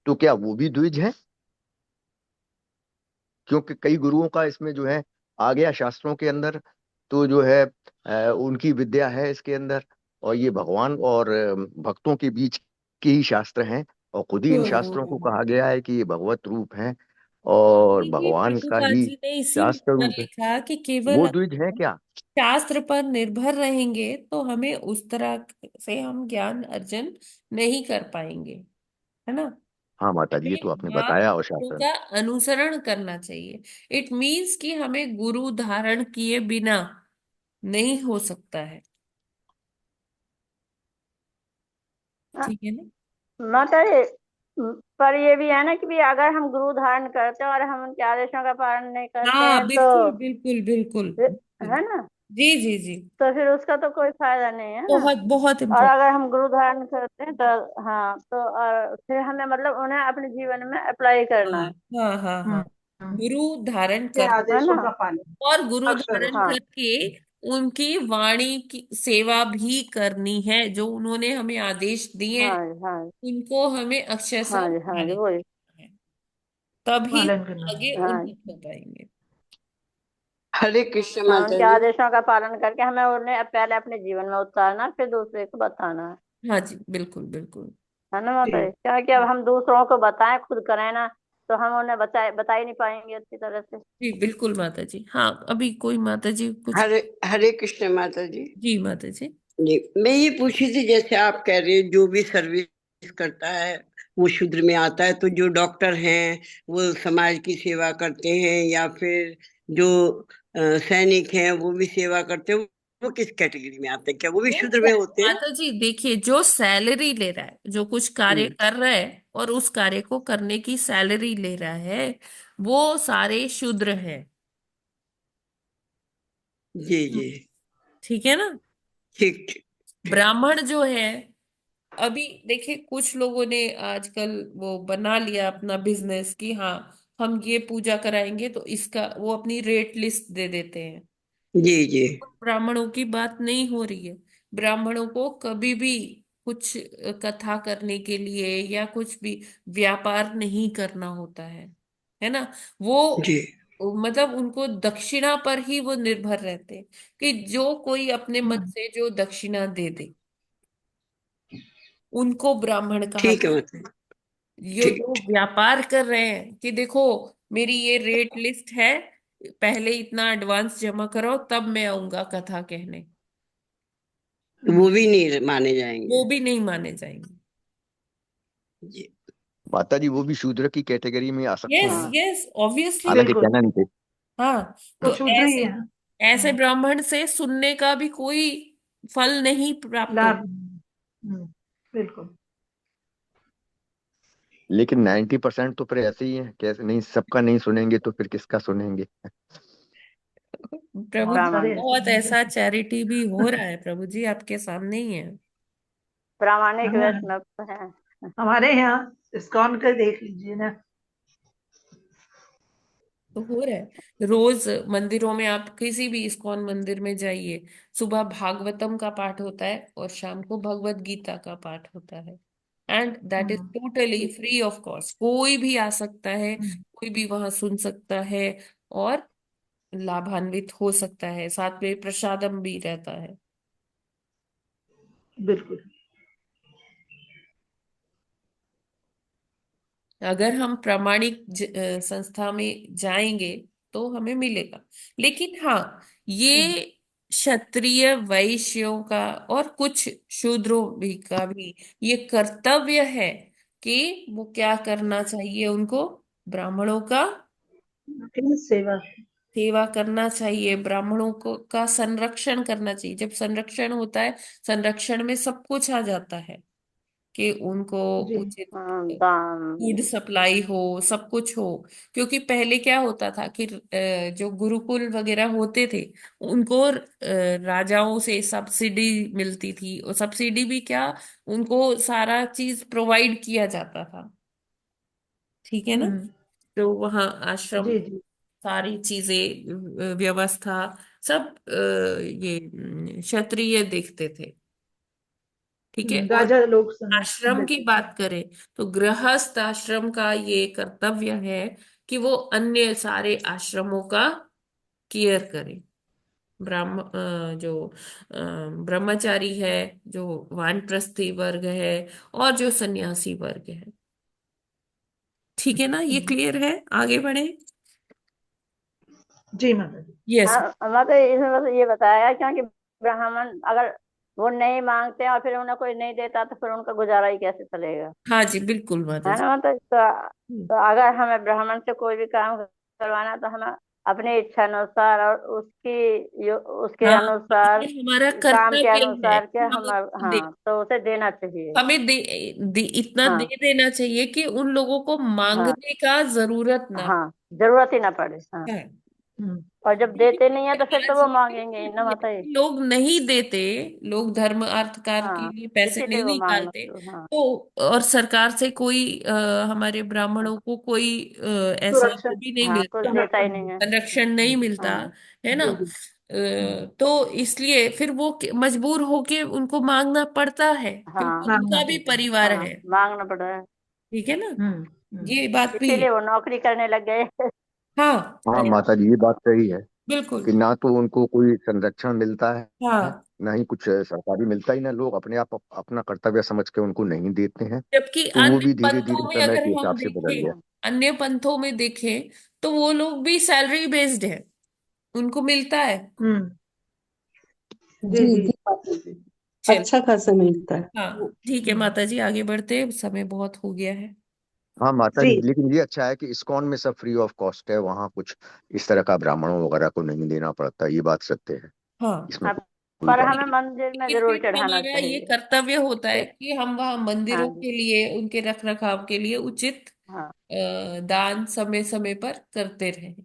S1: तो क्या वो भी द्विज है? क्योंकि कई गुरुओं का इसमें जो है आ गया शास्त्रों के अंदर, तो जो है उनकी विद्या है इसके अंदर, और ये भगवान और भक्तों के बीच के ही शास्त्र हैं, और खुद ही इन शास्त्रों को
S2: हम्म।
S1: कहा गया है कि ये भगवत रूप हैं और
S2: ये
S1: भगवान का
S2: प्रभुपाद
S1: ही
S2: जी ने इसीलिए
S1: शास्त्र
S2: तो
S1: रूप है।
S2: लिखा कि केवल
S1: वो द्विज है
S2: हम
S1: क्या?
S2: शास्त्र पर निर्भर रहेंगे तो हमें उस तरह से हम ज्ञान अर्जन नहीं कर पाएंगे, है ना।
S1: हाँ माता जी, ये तो
S2: हमें
S1: आपने बताया और
S2: महापुरुषों
S1: शास्त्र।
S2: का अनुसरण करना चाहिए। इट मीन्स कि हमें गुरु धारण किए बिना नहीं हो सकता है। ठीक है ना।
S7: माता जी, पर ये भी है ना कि भी अगर हम गुरु धारण करते हैं और हम उनके आदेशों का पालन नहीं करते
S2: हाँ
S7: हैं तो
S2: बिल्कुल बिल्कुल बिल्कुल बिल्कुल।
S7: है ना,
S2: जी जी जी।
S7: तो फिर उसका तो कोई फायदा नहीं है ना।
S2: बहुत बहुत
S7: और
S2: इम्पोर्टेंट।
S7: अगर हम गुरु धारण करते हैं तो हाँ, तो और फिर हमें मतलब उन्हें अपने जीवन में अप्लाई करना
S2: हाँ
S7: है।
S2: हाँ हाँ हाँ। गुरु धारण
S5: के
S2: कर,
S7: है
S5: आदेशों
S7: ना।
S5: का पालन
S2: और गुरु
S5: अक्षर
S2: धारण
S7: हाँ
S2: करके उनकी वाणी की सेवा भी करनी है। जो उन्होंने हमें आदेश दिए
S7: हाँ हाँ
S2: उनको हमें अक्षरशः
S7: हाँ जी हाँ जी
S2: पालन
S7: वही।
S2: करना है, तभी
S5: पालन करना
S2: आगे
S5: है।
S7: हाँ,
S2: उन्नत हो पाएंगे।
S8: हरे कृष्ण
S7: हाँ
S8: माता
S7: उनके
S8: जी।
S7: आदेशों का पालन करके हमें उन्हें पहले अपने जीवन में उतारना, फिर दूसरे को बताना
S2: हाँ जी बिल्कुल बिल्कुल।
S7: है ना माता
S5: जी
S7: जी। क्योंकि अब हम दूसरों को बताएं, खुद करें ना, तो हम उन्हें बता ही नहीं पाएंगे अच्छी तरह से।
S2: जी बिल्कुल माता जी। हाँ अभी कोई माता जी कुछ।
S8: हरे हरे कृष्ण माता जी।
S2: जी माता जी।
S8: जी, मैं ये पूछी थी, जैसे आप कह रहे हैं जो भी सर्विस करता है वो शूद्र में आता है, तो जो डॉक्टर हैं वो समाज की सेवा करते हैं, या फिर जो सैनिक हैं वो भी सेवा करते हैं, वो किस कैटेगरी में आते हैं? क्या वो भी
S2: वो
S8: शूद्र में होते हैं?
S2: माता जी देखिए, जो सैलरी ले रहा है, जो कुछ कार्य
S8: हम्म,
S2: कर रहा है और उस कार्य को करने की सैलरी ले रहा है, वो सारे शूद्र हैं।
S8: जी जी।
S2: ठीक है ना।
S8: ठीक ठीक ठीक।
S2: ब्राह्मण जो है, अभी देखिए कुछ लोगों ने आजकल वो बना लिया अपना बिजनेस कि हाँ हम ये पूजा कराएंगे तो इसका वो अपनी रेट लिस्ट दे देते हैं।
S8: जी जी
S2: ब्राह्मणों की बात नहीं हो रही है। ब्राह्मणों को कभी भी कुछ कथा करने के लिए या कुछ भी व्यापार नहीं करना होता है ना। वो
S8: जी।
S2: मतलब उनको दक्षिणा पर ही वो निर्भर रहते हैं कि जो कोई अपने मन से जो दक्षिणा दे दे उनको ब्राह्मण कहा
S8: ठीक है
S2: जाता
S8: मतलब।
S2: है। ये
S8: ठीक
S2: जो
S8: ठीक।
S2: व्यापार कर रहे हैं कि देखो मेरी ये रेट लिस्ट है, पहले इतना एडवांस जमा करो तब मैं आऊंगा कथा कहने,
S8: तो वो भी नहीं माने जाएंगे?
S2: वो भी नहीं माने जाएंगे।
S8: जी।
S1: माता जी वो भी शूद्र की कैटेगरी में आ सकते
S2: यस
S1: हैं,
S7: हाँ
S2: यस ऑब्वियसली।
S1: हालांकि
S5: बिल्कुल,
S1: कहना नहीं चाहिए।
S2: हाँ
S5: वो
S2: तो
S5: शूद्र ही
S2: ऐसे
S5: है।
S2: ऐसे ब्राह्मण से सुनने का भी कोई फल नहीं प्राप्त हो।
S5: लाभ। बिल्कुल।
S1: लेकिन 90% तो फिर ऐसे ही है, कैसे नहीं, सबका नहीं सुनेंगे तो फिर किसका सुनेंगे?
S2: प्रभु
S5: बहुत
S2: जी
S5: सारे
S7: ब्राह्मण
S5: ऐसे
S2: बहुत
S5: हैं।
S2: ऐसा चैरिटी भी हो रहा है, प्रभु जी आपके सामने ही है।
S7: प्रामाणिक
S5: हाँ,
S7: वैष्णव तो है।
S5: हमारे यहाँ इस्कॉन का देख लीजिए ना।
S2: तो हो रहा है रोज मंदिरों में, आप किसी भी इस्कॉन मंदिर में जाइए, सुबह भागवतम का पाठ होता है और शाम को भगवत गीता का पाठ होता है। And that is totally free of cost, कोई भी आ सकता है, कोई भी वहां सुन सकता है और लाभान्वित हो सकता है। साथ में प्रसादम भी रहता है।
S5: बिल्कुल।
S2: अगर हम प्रामाणिक संस्था में जाएंगे तो हमें मिलेगा। लेकिन हाँ, ये क्षत्रिय वैश्यों का और कुछ शूद्रों भी का भी ये कर्तव्य है कि वो क्या करना चाहिए उनको, ब्राह्मणों का
S5: सेवा।
S2: सेवा करना चाहिए, ब्राह्मणों को का संरक्षण करना चाहिए। जब संरक्षण होता है, संरक्षण में सब कुछ आ जाता है कि उनको
S5: जी
S2: उचित
S7: दान
S2: फूड सप्लाई हो, सब कुछ हो। क्योंकि पहले क्या होता था कि जो गुरुकुल वगैरह होते थे उनको राजाओं से सब्सिडी मिलती थी, और सब्सिडी भी क्या, उनको सारा चीज प्रोवाइड किया जाता था। ठीक है ना।
S5: हम्म
S2: तो वहाँ आश्रम,
S5: जी जी
S2: सारी चीजें, व्यवस्था, सब ये क्षत्रिय देखते थे। ठीक है। और
S5: राजा लोग
S2: आश्रम की
S5: देते थे।
S2: बात करें तो गृहस्थ आश्रम का ये कर्तव्य है कि वो अन्य सारे आश्रमों का केयर करे। जो ब्रह्मचारी है, जो वानप्रस्थी वर्ग है, और जो सन्यासी वर्ग है। ठीक है ना, ये क्लियर है, आगे बढ़े।
S5: जी माता जी।
S2: यस।
S7: हाँ, मतलब इसमें बस ये बताया क्योंकि ब्राह्मण अगर वो नहीं मांगते और फिर उन्हें कोई नहीं देता तो फिर उनका गुजारा ही कैसे चलेगा।
S2: हाँ जी, बिल्कुल माता
S7: है
S2: जी।
S7: ना, मतलब तो अगर हमें ब्राह्मण से कोई भी काम करवाना है तो हमें अपनी इच्छा अनुसार और उसके
S2: हाँ,
S7: अनुसार,
S2: ये हमारा
S7: काम के
S2: कर्तव्य है
S7: अनुसार के
S2: कि हम
S7: हम,
S2: उसको दे,
S7: हाँ, तो उसे देना चाहिए।
S2: हमें इतना दे
S7: हाँ
S2: देना चाहिए कि उन लोगों को
S7: हाँ
S2: मांगने का जरूरत ना।
S7: हाँ, जरूरत ही ना पड़े। हाँ,
S2: है।
S7: और जब
S2: लेकिन
S7: देते नहीं है तो फिर
S2: कहना
S7: तो वो
S2: चाहिए
S7: मांगेंगे ही ना, माता जी।
S2: कि लोग नहीं देते, लोग धर्म अर्थ कार के
S7: हाँ,
S2: लिए पैसे
S7: इसीलिए
S2: नहीं
S7: वो मांगना
S2: निकालते।
S7: तो, हाँ
S2: तो और सरकार से कोई हमारे ब्राह्मणों को कोई ऐसा
S5: सुरक्षा
S2: वो भी नहीं
S7: हाँ, कुछ
S2: मिलता,
S7: देता ही
S5: संरक्षण
S7: नहीं
S5: भी।
S7: है।
S2: संरक्षण नहीं मिलता,
S7: हाँ
S2: है ना।
S5: जी जी
S2: तो इसलिए फिर वो मजबूर होके उनको मांगना पड़ता है, क्योंकि
S7: हाँ
S5: मांगना
S2: उनका भी
S5: पड़ता है।
S2: परिवार
S7: हाँ,
S2: है।
S7: मांगना पड़ रहा है।
S2: ठीक है ना,
S5: हम्म
S2: ये बात भी है।
S7: इसीलिए वो नौकरी करने लग गए।
S2: हाँ।
S1: हाँ
S2: अरे
S1: माता जी, ये बात सही है
S2: बिल्कुल।
S1: कि ना तो उनको कोई संरक्षण मिलता है,
S2: हाँ,
S1: ना ही कुछ सरकारी मिलता ही, ना लोग अपने आप अपना कर्तव्य समझ के उनको नहीं देते हैं।
S2: जबकि
S1: तो वो
S2: अन्य
S1: भी धीरे धीरे
S2: पंथों में
S1: समय
S2: अगर
S1: के
S2: हम
S1: हिसाब से बदल गया।
S2: देखें, अन्य पंथों में देखें तो वो लोग भी सैलरी बेस्ड है, उनको मिलता है।
S5: हम्म जी
S3: जी
S5: जी
S3: जी माता जी,
S2: चल।
S3: अच्छा खासा मिलता है।
S2: हाँ ठीक है माता जी, आगे बढ़ते हैं, समय बहुत हो गया है।
S1: हाँ माता
S5: जी
S1: जी, लेकिन ये अच्छा है कि इस्कॉन में सब फ्री ऑफ कॉस्ट है, वहाँ कुछ इस तरह का ब्राह्मणों वगैरह को नहीं देना पड़ता, ये बात सत्य है।
S2: हाँ,
S1: इसमें
S7: अब
S1: कोई
S7: पर
S1: डाउट
S7: हमें मंदिर में
S2: लेकिन
S7: जरूर
S2: फिर
S7: चढ़ाना
S2: हमारा ये
S7: चाहिए।
S2: कर्तव्य होता है
S7: फिर
S2: कि हम वहाँ
S7: हाँ
S2: मंदिरों
S7: जी,
S2: के लिए, उनके रख रखाव के लिए उचित
S7: हाँ
S2: दान समय समय पर करते रहें।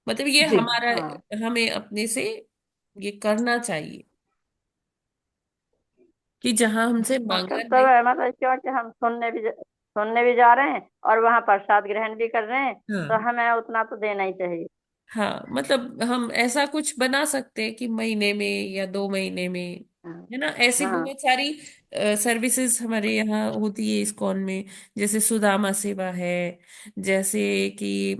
S2: मतलब ये
S5: जी
S2: हमारा,
S7: हाँ,
S2: हमें अपने से ये करना चाहिए कि जहां हमसे
S7: हाँ
S2: मांगा नहीं।
S7: कर्तव्य है, मतलब क्योंकि हम सुनने भी जा रहे हैं और वहाँ प्रसाद ग्रहण भी कर रहे हैं, तो
S2: हाँ।
S7: हमें उतना तो देना ही चाहिए।
S2: हाँ, मतलब हम ऐसा कुछ बना सकते हैं कि महीने में या 2 महीने में,
S7: हाँ
S2: है ना, ऐसी
S7: हाँ
S2: बहुत सारी सर्विसेज हमारे यहाँ होती है इस्कॉन में। जैसे सुदामा सेवा है, जैसे कि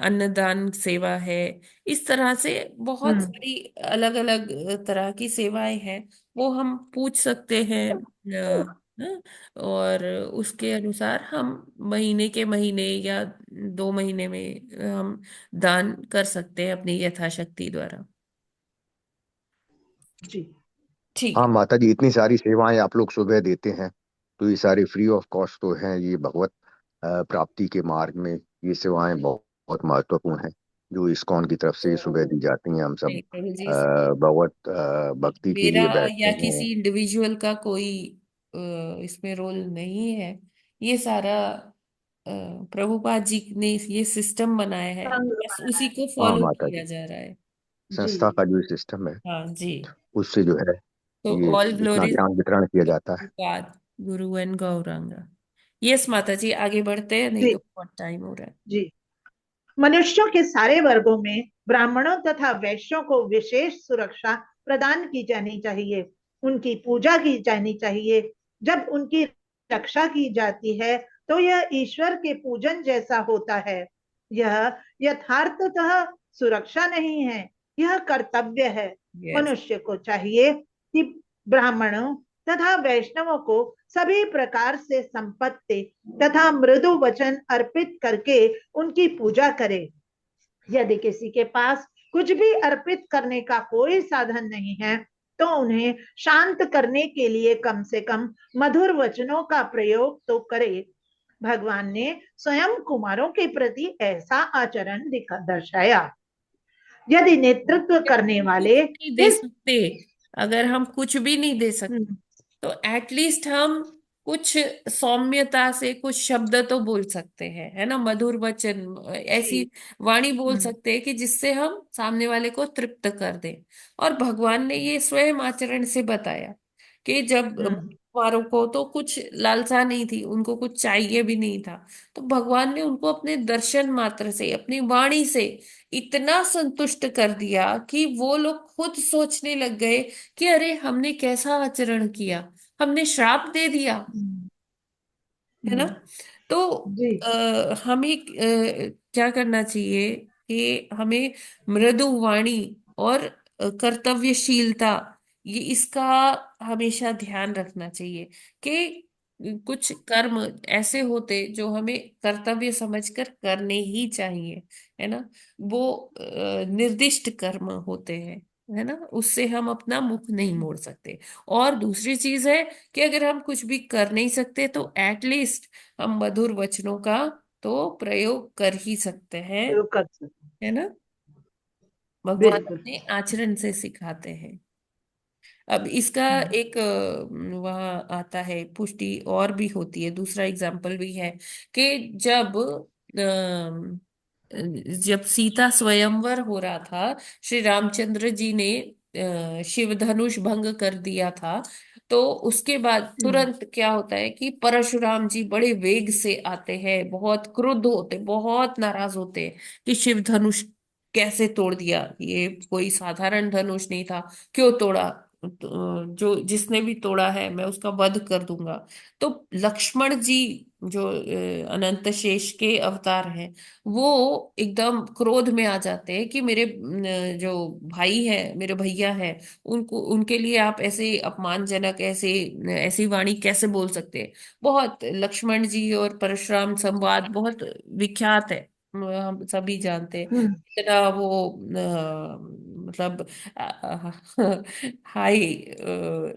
S2: अन्नदान सेवा है। इस तरह से बहुत
S5: हम्म
S2: सारी अलग अलग तरह की सेवाएं हैं, वो हम पूछ सकते हैं। हाँ, और उसके अनुसार हम महीने के महीने या 2 महीने में हम दान कर सकते हैं अपनी यथाशक्ति द्वारा।
S5: जी
S2: ठीक
S1: हाँ
S2: है।
S1: माता जी, इतनी सारी सेवाएं आप लोग सुबह देते हैं, तो ये सारी फ्री ऑफ कॉस्ट तो हैं, ये भगवत प्राप्ति के मार्ग में ये सेवाएं बहुत बहुत महत्वपूर्ण हैं, जो इस्कॉन की तरफ से सुबह दी जाती हैं। हम सब
S2: नहीं प्रभु जी,
S1: भगवत भक्ति के
S2: मेरा
S1: लिए बैठते
S2: या
S1: हैं।
S2: किसी इंडिविजुअल का कोई इसमें रोल नहीं है। ये सारा प्रभुपाद जी ने ये सिस्टम बनाया है,
S5: संग
S2: बस उसी को
S1: हाँ
S2: फॉलो
S1: माता
S2: किया
S1: जी,
S2: जा रहा है।
S5: जी
S1: संस्था का जो सिस्टम है
S2: हाँ जी।
S1: उससे जो है
S2: तो
S1: ये
S2: ऑल
S1: इतना
S2: ग्लोरीज
S1: ज्ञान वितरण किया जाता है।
S2: प्रभुपाद, गुरु एंड गौरांगा। यस माता जी, आगे बढ़ते हैं, नहीं
S5: जी
S2: तो बहुत टाइम हो रहा है।
S5: जी मनुष्यों के सारे वर्गों में ब्राह्मणों तथा वैश्यों को विशेष सुरक्षा प्रदान की जानी चाहिए, उनकी पूजा की जानी चाहिए। जब उनकी रक्षा की जाती है तो यह ईश्वर के पूजन जैसा होता है। यह यथार्थतः सुरक्षा नहीं है, यह कर्तव्य है।
S2: यस।
S5: मनुष्य को चाहिए कि ब्राह्मणों तथा वैष्णवों को सभी प्रकार से संपत्ति तथा मृदु वचन अर्पित करके उनकी पूजा करे। यदि किसी के पास कुछ भी अर्पित करने का कोई साधन नहीं है तो उन्हें शांत करने के लिए कम से कम मधुर वचनों का प्रयोग तो करे। भगवान ने स्वयं कुमारों के प्रति ऐसा आचरण दर्शाया। यदि नेतृत्व करने
S2: हम कुछ
S5: वाले
S2: नहीं दे
S5: इस
S2: सकते, अगर हम कुछ भी नहीं दे सकते तो एटलीस्ट हम कुछ सौम्यता से कुछ शब्द तो बोल सकते हैं, है ना, मधुर वचन, ऐसी
S5: जी।
S2: वाणी बोल सकते हैं कि जिससे हम सामने वाले को तृप्त कर दें। और भगवान ने ये स्वयं आचरण से बताया कि जब कुंवारों को तो कुछ लालसा नहीं थी, उनको कुछ चाहिए भी नहीं था, तो भगवान ने उनको अपने दर्शन मात्र से, अपनी वाणी से इतना संतुष्ट कर दिया कि वो लोग खुद सोचने लग गए कि अरे हमने कैसा आचरण किया, हमने श्राप दे दिया, है ना। तो
S5: जी।
S2: हमें क्या करना चाहिए कि हमें मृदु वाणी और कर्तव्यशीलता, ये इसका हमेशा ध्यान रखना चाहिए कि कुछ कर्म ऐसे होते जो हमें कर्तव्य समझकर करने ही चाहिए, है ना। वो निर्दिष्ट कर्म होते हैं, है ना, उससे हम अपना मुख नहीं मोड़ सकते। और दूसरी चीज है कि अगर हम कुछ भी कर नहीं सकते तो एटलीस्ट हम मधुर वचनों का तो प्रयोग कर ही सकते हैं,
S5: प्रयोग कर सकते।
S2: है ना। भगवान
S5: बिल्कुल।
S2: अपने आचरण से सिखाते हैं। अब इसका एक वहाँ आता है पुष्टि और भी होती है, दूसरा एग्जाम्पल भी है कि जब सीता स्वयंवर हो रहा था, श्री रामचंद्र जी ने शिव धनुष भंग कर दिया था, तो उसके बाद तुरंत क्या होता है कि परशुराम जी बड़े वेग से आते हैं, बहुत क्रुद्ध होते, बहुत नाराज होते हैं कि शिव धनुष कैसे तोड़ दिया, ये कोई साधारण धनुष नहीं था, क्यों तोड़ा, जो जिसने भी तोड़ा है मैं उसका वध कर दूंगा। तो लक्ष्मण जी जो अनंत शेष के अवतार हैं, वो एकदम क्रोध में आ जाते हैं कि मेरे जो भाई है, मेरे भैया है, उनको, उनके लिए आप ऐसे अपमानजनक, ऐसे ऐसी वाणी कैसे बोल सकते हैं। बहुत लक्ष्मण जी और परशुराम संवाद बहुत विख्यात है, हम सभी जानते हैं। इतना वो मतलब हाई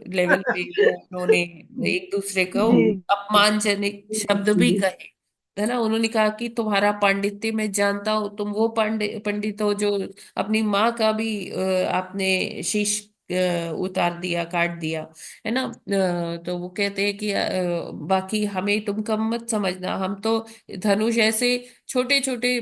S2: लेवल पे वो उन्होंने एक दूसरे को
S5: जी।
S2: अपमानजनक शब्द भी कहे, है ना। उन्होंने कहा कि तुम्हारा पांडित्य मैं जानता हूँ, तुम वो पंडित हो जो अपनी माँ का भी आपने शीश उतार दिया, काट दिया, है ना। तो वो कहते हैं कि बाकी हमें तुम कम मत समझना, हम तो धनुष ऐसे छोटे छोटे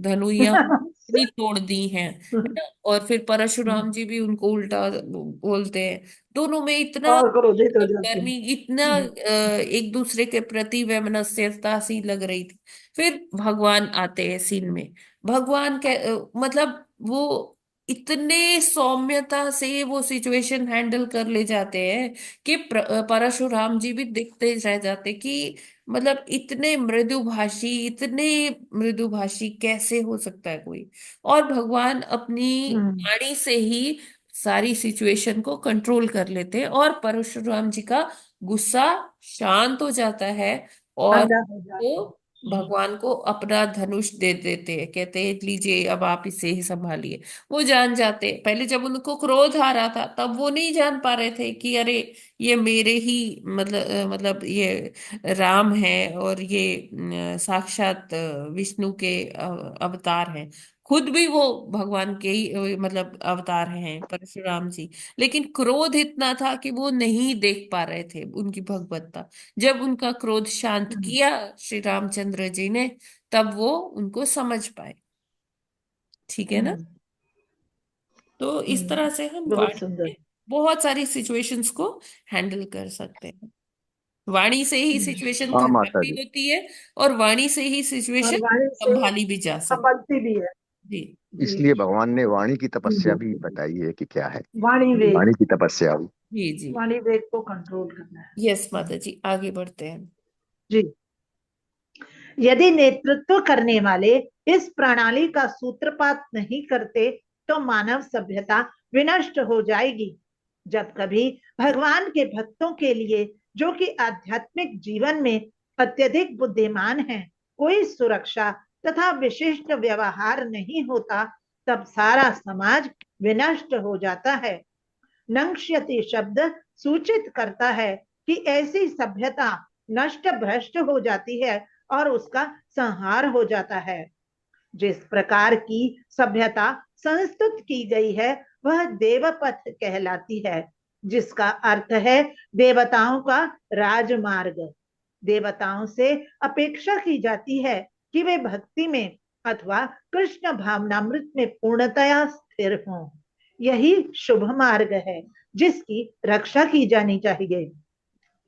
S2: धनुइया इतनी तोड़ दी हैं, है ना। और फिर परशुराम जी भी उनको उल्टा बोलते हैं। दोनों में इतना
S5: और क्रोधित हो जाते
S2: गर्मी, इतना
S5: हैं।
S2: एक दूसरे के प्रति वैमनस्यता सी लग रही थी। फिर भगवान आते हैं सीन में। भगवान के मतलब वो इतने सौम्यता से वो सिचुएशन हैंडल कर ले जाते हैं कि परशुराम जी भी दिखते रह जाते कि मतलब इतने मृदुभाषी, इतने मृदुभाषी कैसे हो सकता है कोई। और भगवान अपनी वाणी से ही सारी सिचुएशन को कंट्रोल कर लेते हैं और परशुराम जी का गुस्सा शांत हो जाता है, और
S5: ठंडा हो जाता
S2: वो भगवान को अपना धनुष दे देते हैं, कहते हैं लीजिए अब आप इसे ही संभालिए। वो जान जाते हैं, पहले जब उनको क्रोध आ रहा था तब वो नहीं जान पा रहे थे कि अरे ये मेरे ही मतलब ये राम है और ये साक्षात विष्णु के अवतार हैं। खुद भी वो भगवान के ही मतलब अवतार हैं परशुराम जी, लेकिन क्रोध इतना था कि वो नहीं देख पा रहे थे उनकी भगवत्ता। जब उनका क्रोध शांत किया श्री रामचंद्र जी ने, तब वो उनको समझ पाए। ठीक है ना। तो इस तरह से हम
S5: बहुत
S2: वाणी
S5: सुंदर।
S2: में बहुत सारी सिचुएशंस को हैंडल कर सकते हैं। वाणी से ही सिचुएशन
S1: हाँ
S2: खराब
S1: माता
S2: भी
S1: जी।
S2: होती है और वाणी से ही
S5: और
S2: सिचुएशन
S5: वाणी से
S2: संभाली भी जा सकती
S5: संभलती भी है।
S2: है। जी।
S5: जी।
S1: इसलिए भगवान ने वाणी की तपस्या
S5: जी।
S1: भी बताई है कि क्या है
S5: वाणी वेग।
S1: वाणी की तपस्या।
S2: जी। जी।
S5: वाणी वेग को कंट्रोल करना है।
S2: यस माता जी, आगे बढ़ते हैं।
S5: जी। यदि नेतृत्व करने वाले इस प्रणाली का सूत्रपात नहीं करते तो मानव सभ्यता विनष्ट हो जाएगी। जब कभी भगवान के भक्तों के लिए, जो कि आध्यात्मिक जीवन में अत्यधिक बुद्धिमान हैं, कोई सुरक्षा तथा विशिष्ट व्यवहार नहीं होता, तब सारा समाज विनष्ट हो जाता है। नंक्ष्यति शब्द सूचित करता है कि ऐसी सभ्यता नष्ट भ्रष्ट हो जाती है और उसका संहार हो जाता है। जिस प्रकार की सभ्यता संस्तुत की गई है वह देवपथ कहलाती है। जिसका अर्थ है देवताओं का राजमार्ग। देवताओं से अपेक्षा की जाती है कि वे भक्ति में अथवा कृष्ण भावनामृत में पूर्णतया स्थिर हों। यही शुभ मार्ग है जिसकी रक्षा की जानी चाहिए।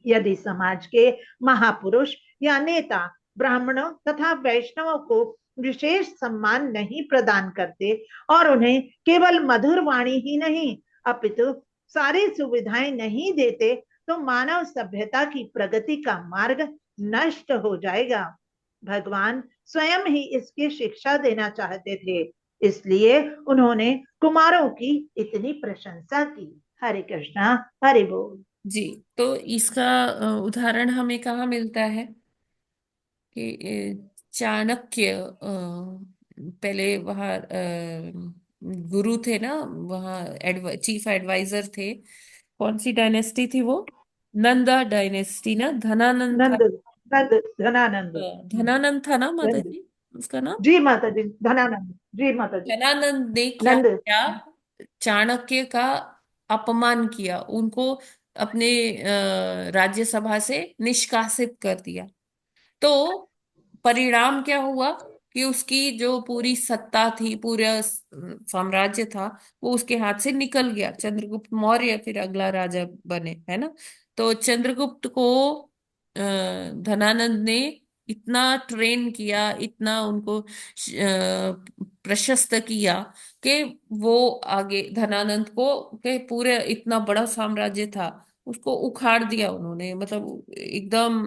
S5: यदि समाज के महापुरुष या नेता ब्राह्मणों तथा वैष्णवों को विशेष सम्मान नहीं प्रदान करते और उन्हें केवल मधुर वाणी ही नहीं अपितु सारी सुविधाएं नहीं देते तो मानव सभ्यता की प्रगति का मार्ग नष्ट हो जाएगा। भगवान स्वयं ही इसकी शिक्षा देना चाहते थे, इसलिए उन्होंने कुमारों की इतनी प्रशंसा की। हरे कृष्णा, हरि बोल।
S2: जी, तो इसका उदाहरण हमें कहाँ मिलता है कि चाणक्य पहले वहाँ गुरु थे ना, वहाँ चीफ एडवाइजर थे। कौन सी डायनेस्टी थी वो? नंदा डायनेस्टी ना, धनानंद था।
S5: धनानंद
S2: धनानंद था ना माता जी उसका नाम?
S5: जी माता जी, धनानंद जी माता जी।
S2: धनानंद ने क्या
S5: नंद
S2: किया? चाणक्य का अपमान किया, उनको अपने राज्यसभा से निष्कासित कर दिया। तो परिणाम क्या हुआ कि उसकी जो पूरी सत्ता थी, पूरा साम्राज्य था, वो उसके हाथ से निकल गया। चंद्रगुप्त मौर्य फिर अगला राजा बने, है ना। तो चंद्रगुप्त को धनानंद ने इतना ट्रेन किया, इतना उनको प्रशस्त किया कि वो आगे धनानंद को के पूरे इतना बड़ा साम्राज्य था उसको उखाड़ दिया उन्होंने। मतलब एकदम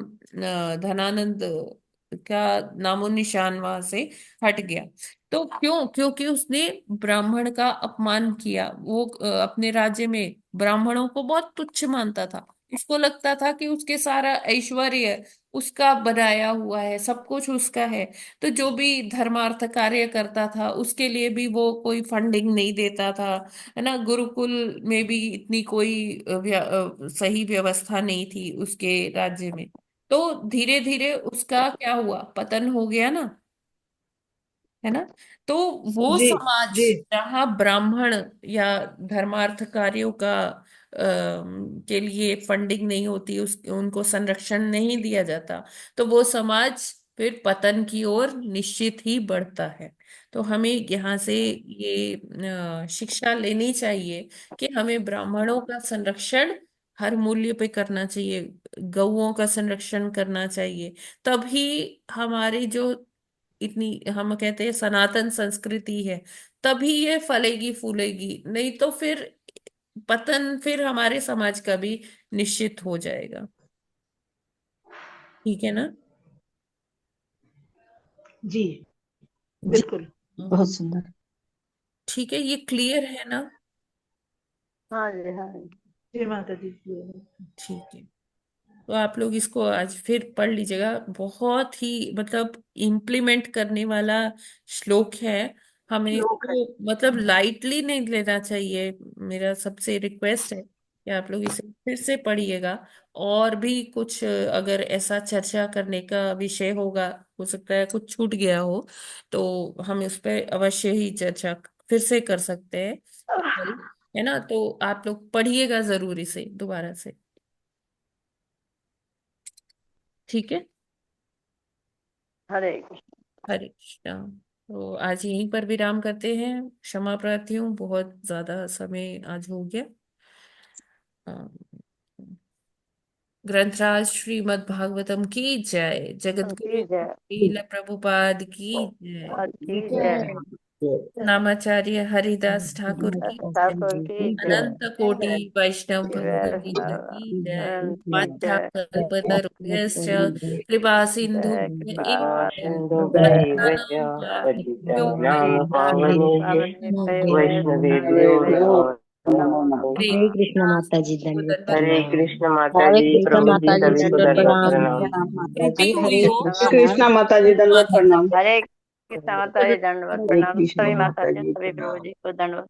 S2: धनानंद का नामो निशान वहां से हट गया। तो क्योंकि उसने ब्राह्मण का अपमान किया। वो अपने राज्य में ब्राह्मणों को बहुत तुच्छ मानता था। उसको लगता था कि उसके सारा ऐश्वर्य उसका बनाया हुआ है, सब कुछ उसका है। तो जो भी धर्मार्थ कार्य करता था उसके लिए भी वो कोई फंडिंग नहीं देता था, है ना। गुरुकुल में भी इतनी कोई सही व्यवस्था नहीं थी उसके राज्य में। तो धीरे धीरे उसका क्या हुआ, पतन हो गया ना, है ना। तो वो
S5: जी
S2: समाज
S5: जी
S2: जहाँ ब्राह्मण या धर्मार्थ कार्यों का के लिए फंडिंग नहीं होती, उस उनको संरक्षण नहीं दिया जाता, तो वो समाज फिर पतन की ओर निश्चित ही बढ़ता है। तो हमें यहाँ से ये शिक्षा लेनी चाहिए कि हमें ब्राह्मणों का संरक्षण हर मूल्य पे करना चाहिए, गौओं का संरक्षण करना चाहिए। तभी हमारी जो इतनी हम कहते हैं सनातन संस्कृति है, तभी ये फलेगी फूलेगी। नहीं तो फिर पतन फिर हमारे समाज का भी निश्चित हो जाएगा। ठीक है ना?
S5: जी
S9: जी
S5: बिल्कुल।
S9: बहुत सुंदर।
S2: ठीक है, ये क्लियर है ना?
S7: हाँ जी, हाँ जी।
S5: जी माता जी।
S2: ठीक है, तो आप लोग इसको आज फिर पढ़ लीजिएगा। बहुत ही मतलब इम्प्लीमेंट करने वाला श्लोक है। हमें
S5: लोक है।
S2: इसको मतलब लाइटली नहीं लेना चाहिए। मेरा सबसे रिक्वेस्ट है कि आप लोग इसे फिर से पढ़िएगा। और भी कुछ अगर ऐसा चर्चा करने का विषय होगा, हो सकता है कुछ छूट गया हो, तो हम उस पर अवश्य ही चर्चा फिर से कर सकते हैं, है ना। तो आप लोग पढ़िएगा जरूर इसे दोबारा से। ठीक है।
S7: हरे कृष्ण।
S2: हरे कृष्णा। तो आज यहीं पर विराम करते हैं। क्षमा प्रार्थी हूँ, बहुत ज्यादा समय आज हो गया। अ, ग्रंथराज श्रीमद् भागवतम की जय। जगत
S7: की
S2: गुरु
S7: जय।
S2: श्रील प्रभुपाद की जय।
S7: आज की जय।
S2: नामाचार्य हरिदास ठाकुर की जय।
S7: ठाकुर की जय।
S2: अनंत कोटि वैष्णव भक्त की जय। वाञ्छा
S7: जय।
S2: कल्पतरुभ्यश्च कृपा
S7: जय
S2: सिन्धुभ्य
S7: कृपा
S2: एव
S7: सिंधु
S2: पतितानां पावनेभ्यो
S7: वैष्णवेभ्यो
S2: हरे
S9: हरे कृष्ण
S2: कृष्णा,
S9: माता जी,
S2: सबको
S9: दंडवत
S2: दंडवत
S4: हरे
S9: प्रणाम।
S2: प्रणाम।
S4: कृष्ण माता
S9: हरे
S4: जी,
S9: कृष्ण
S4: प्रभु जी
S9: माता जी,
S4: सभी को
S9: दंडवत
S4: दंडवत
S9: प्रणाम।
S4: प्रणाम।
S9: माता
S2: त्रुटि
S9: जी,
S2: हुई
S9: हरे
S2: हो
S10: श्री
S9: कृष्ण।
S10: कृष्णा माता जी, दंडवत
S2: माफ
S10: प्रणाम।
S7: हरे कृष्ण माता जी, दंडवत
S9: हरे
S7: प्रणाम।
S9: कृष्ण
S7: सभी माता
S9: माता
S7: जी,
S9: जी,
S7: सभी प्रभु
S9: प्रणाम।
S7: जी को दंडवत।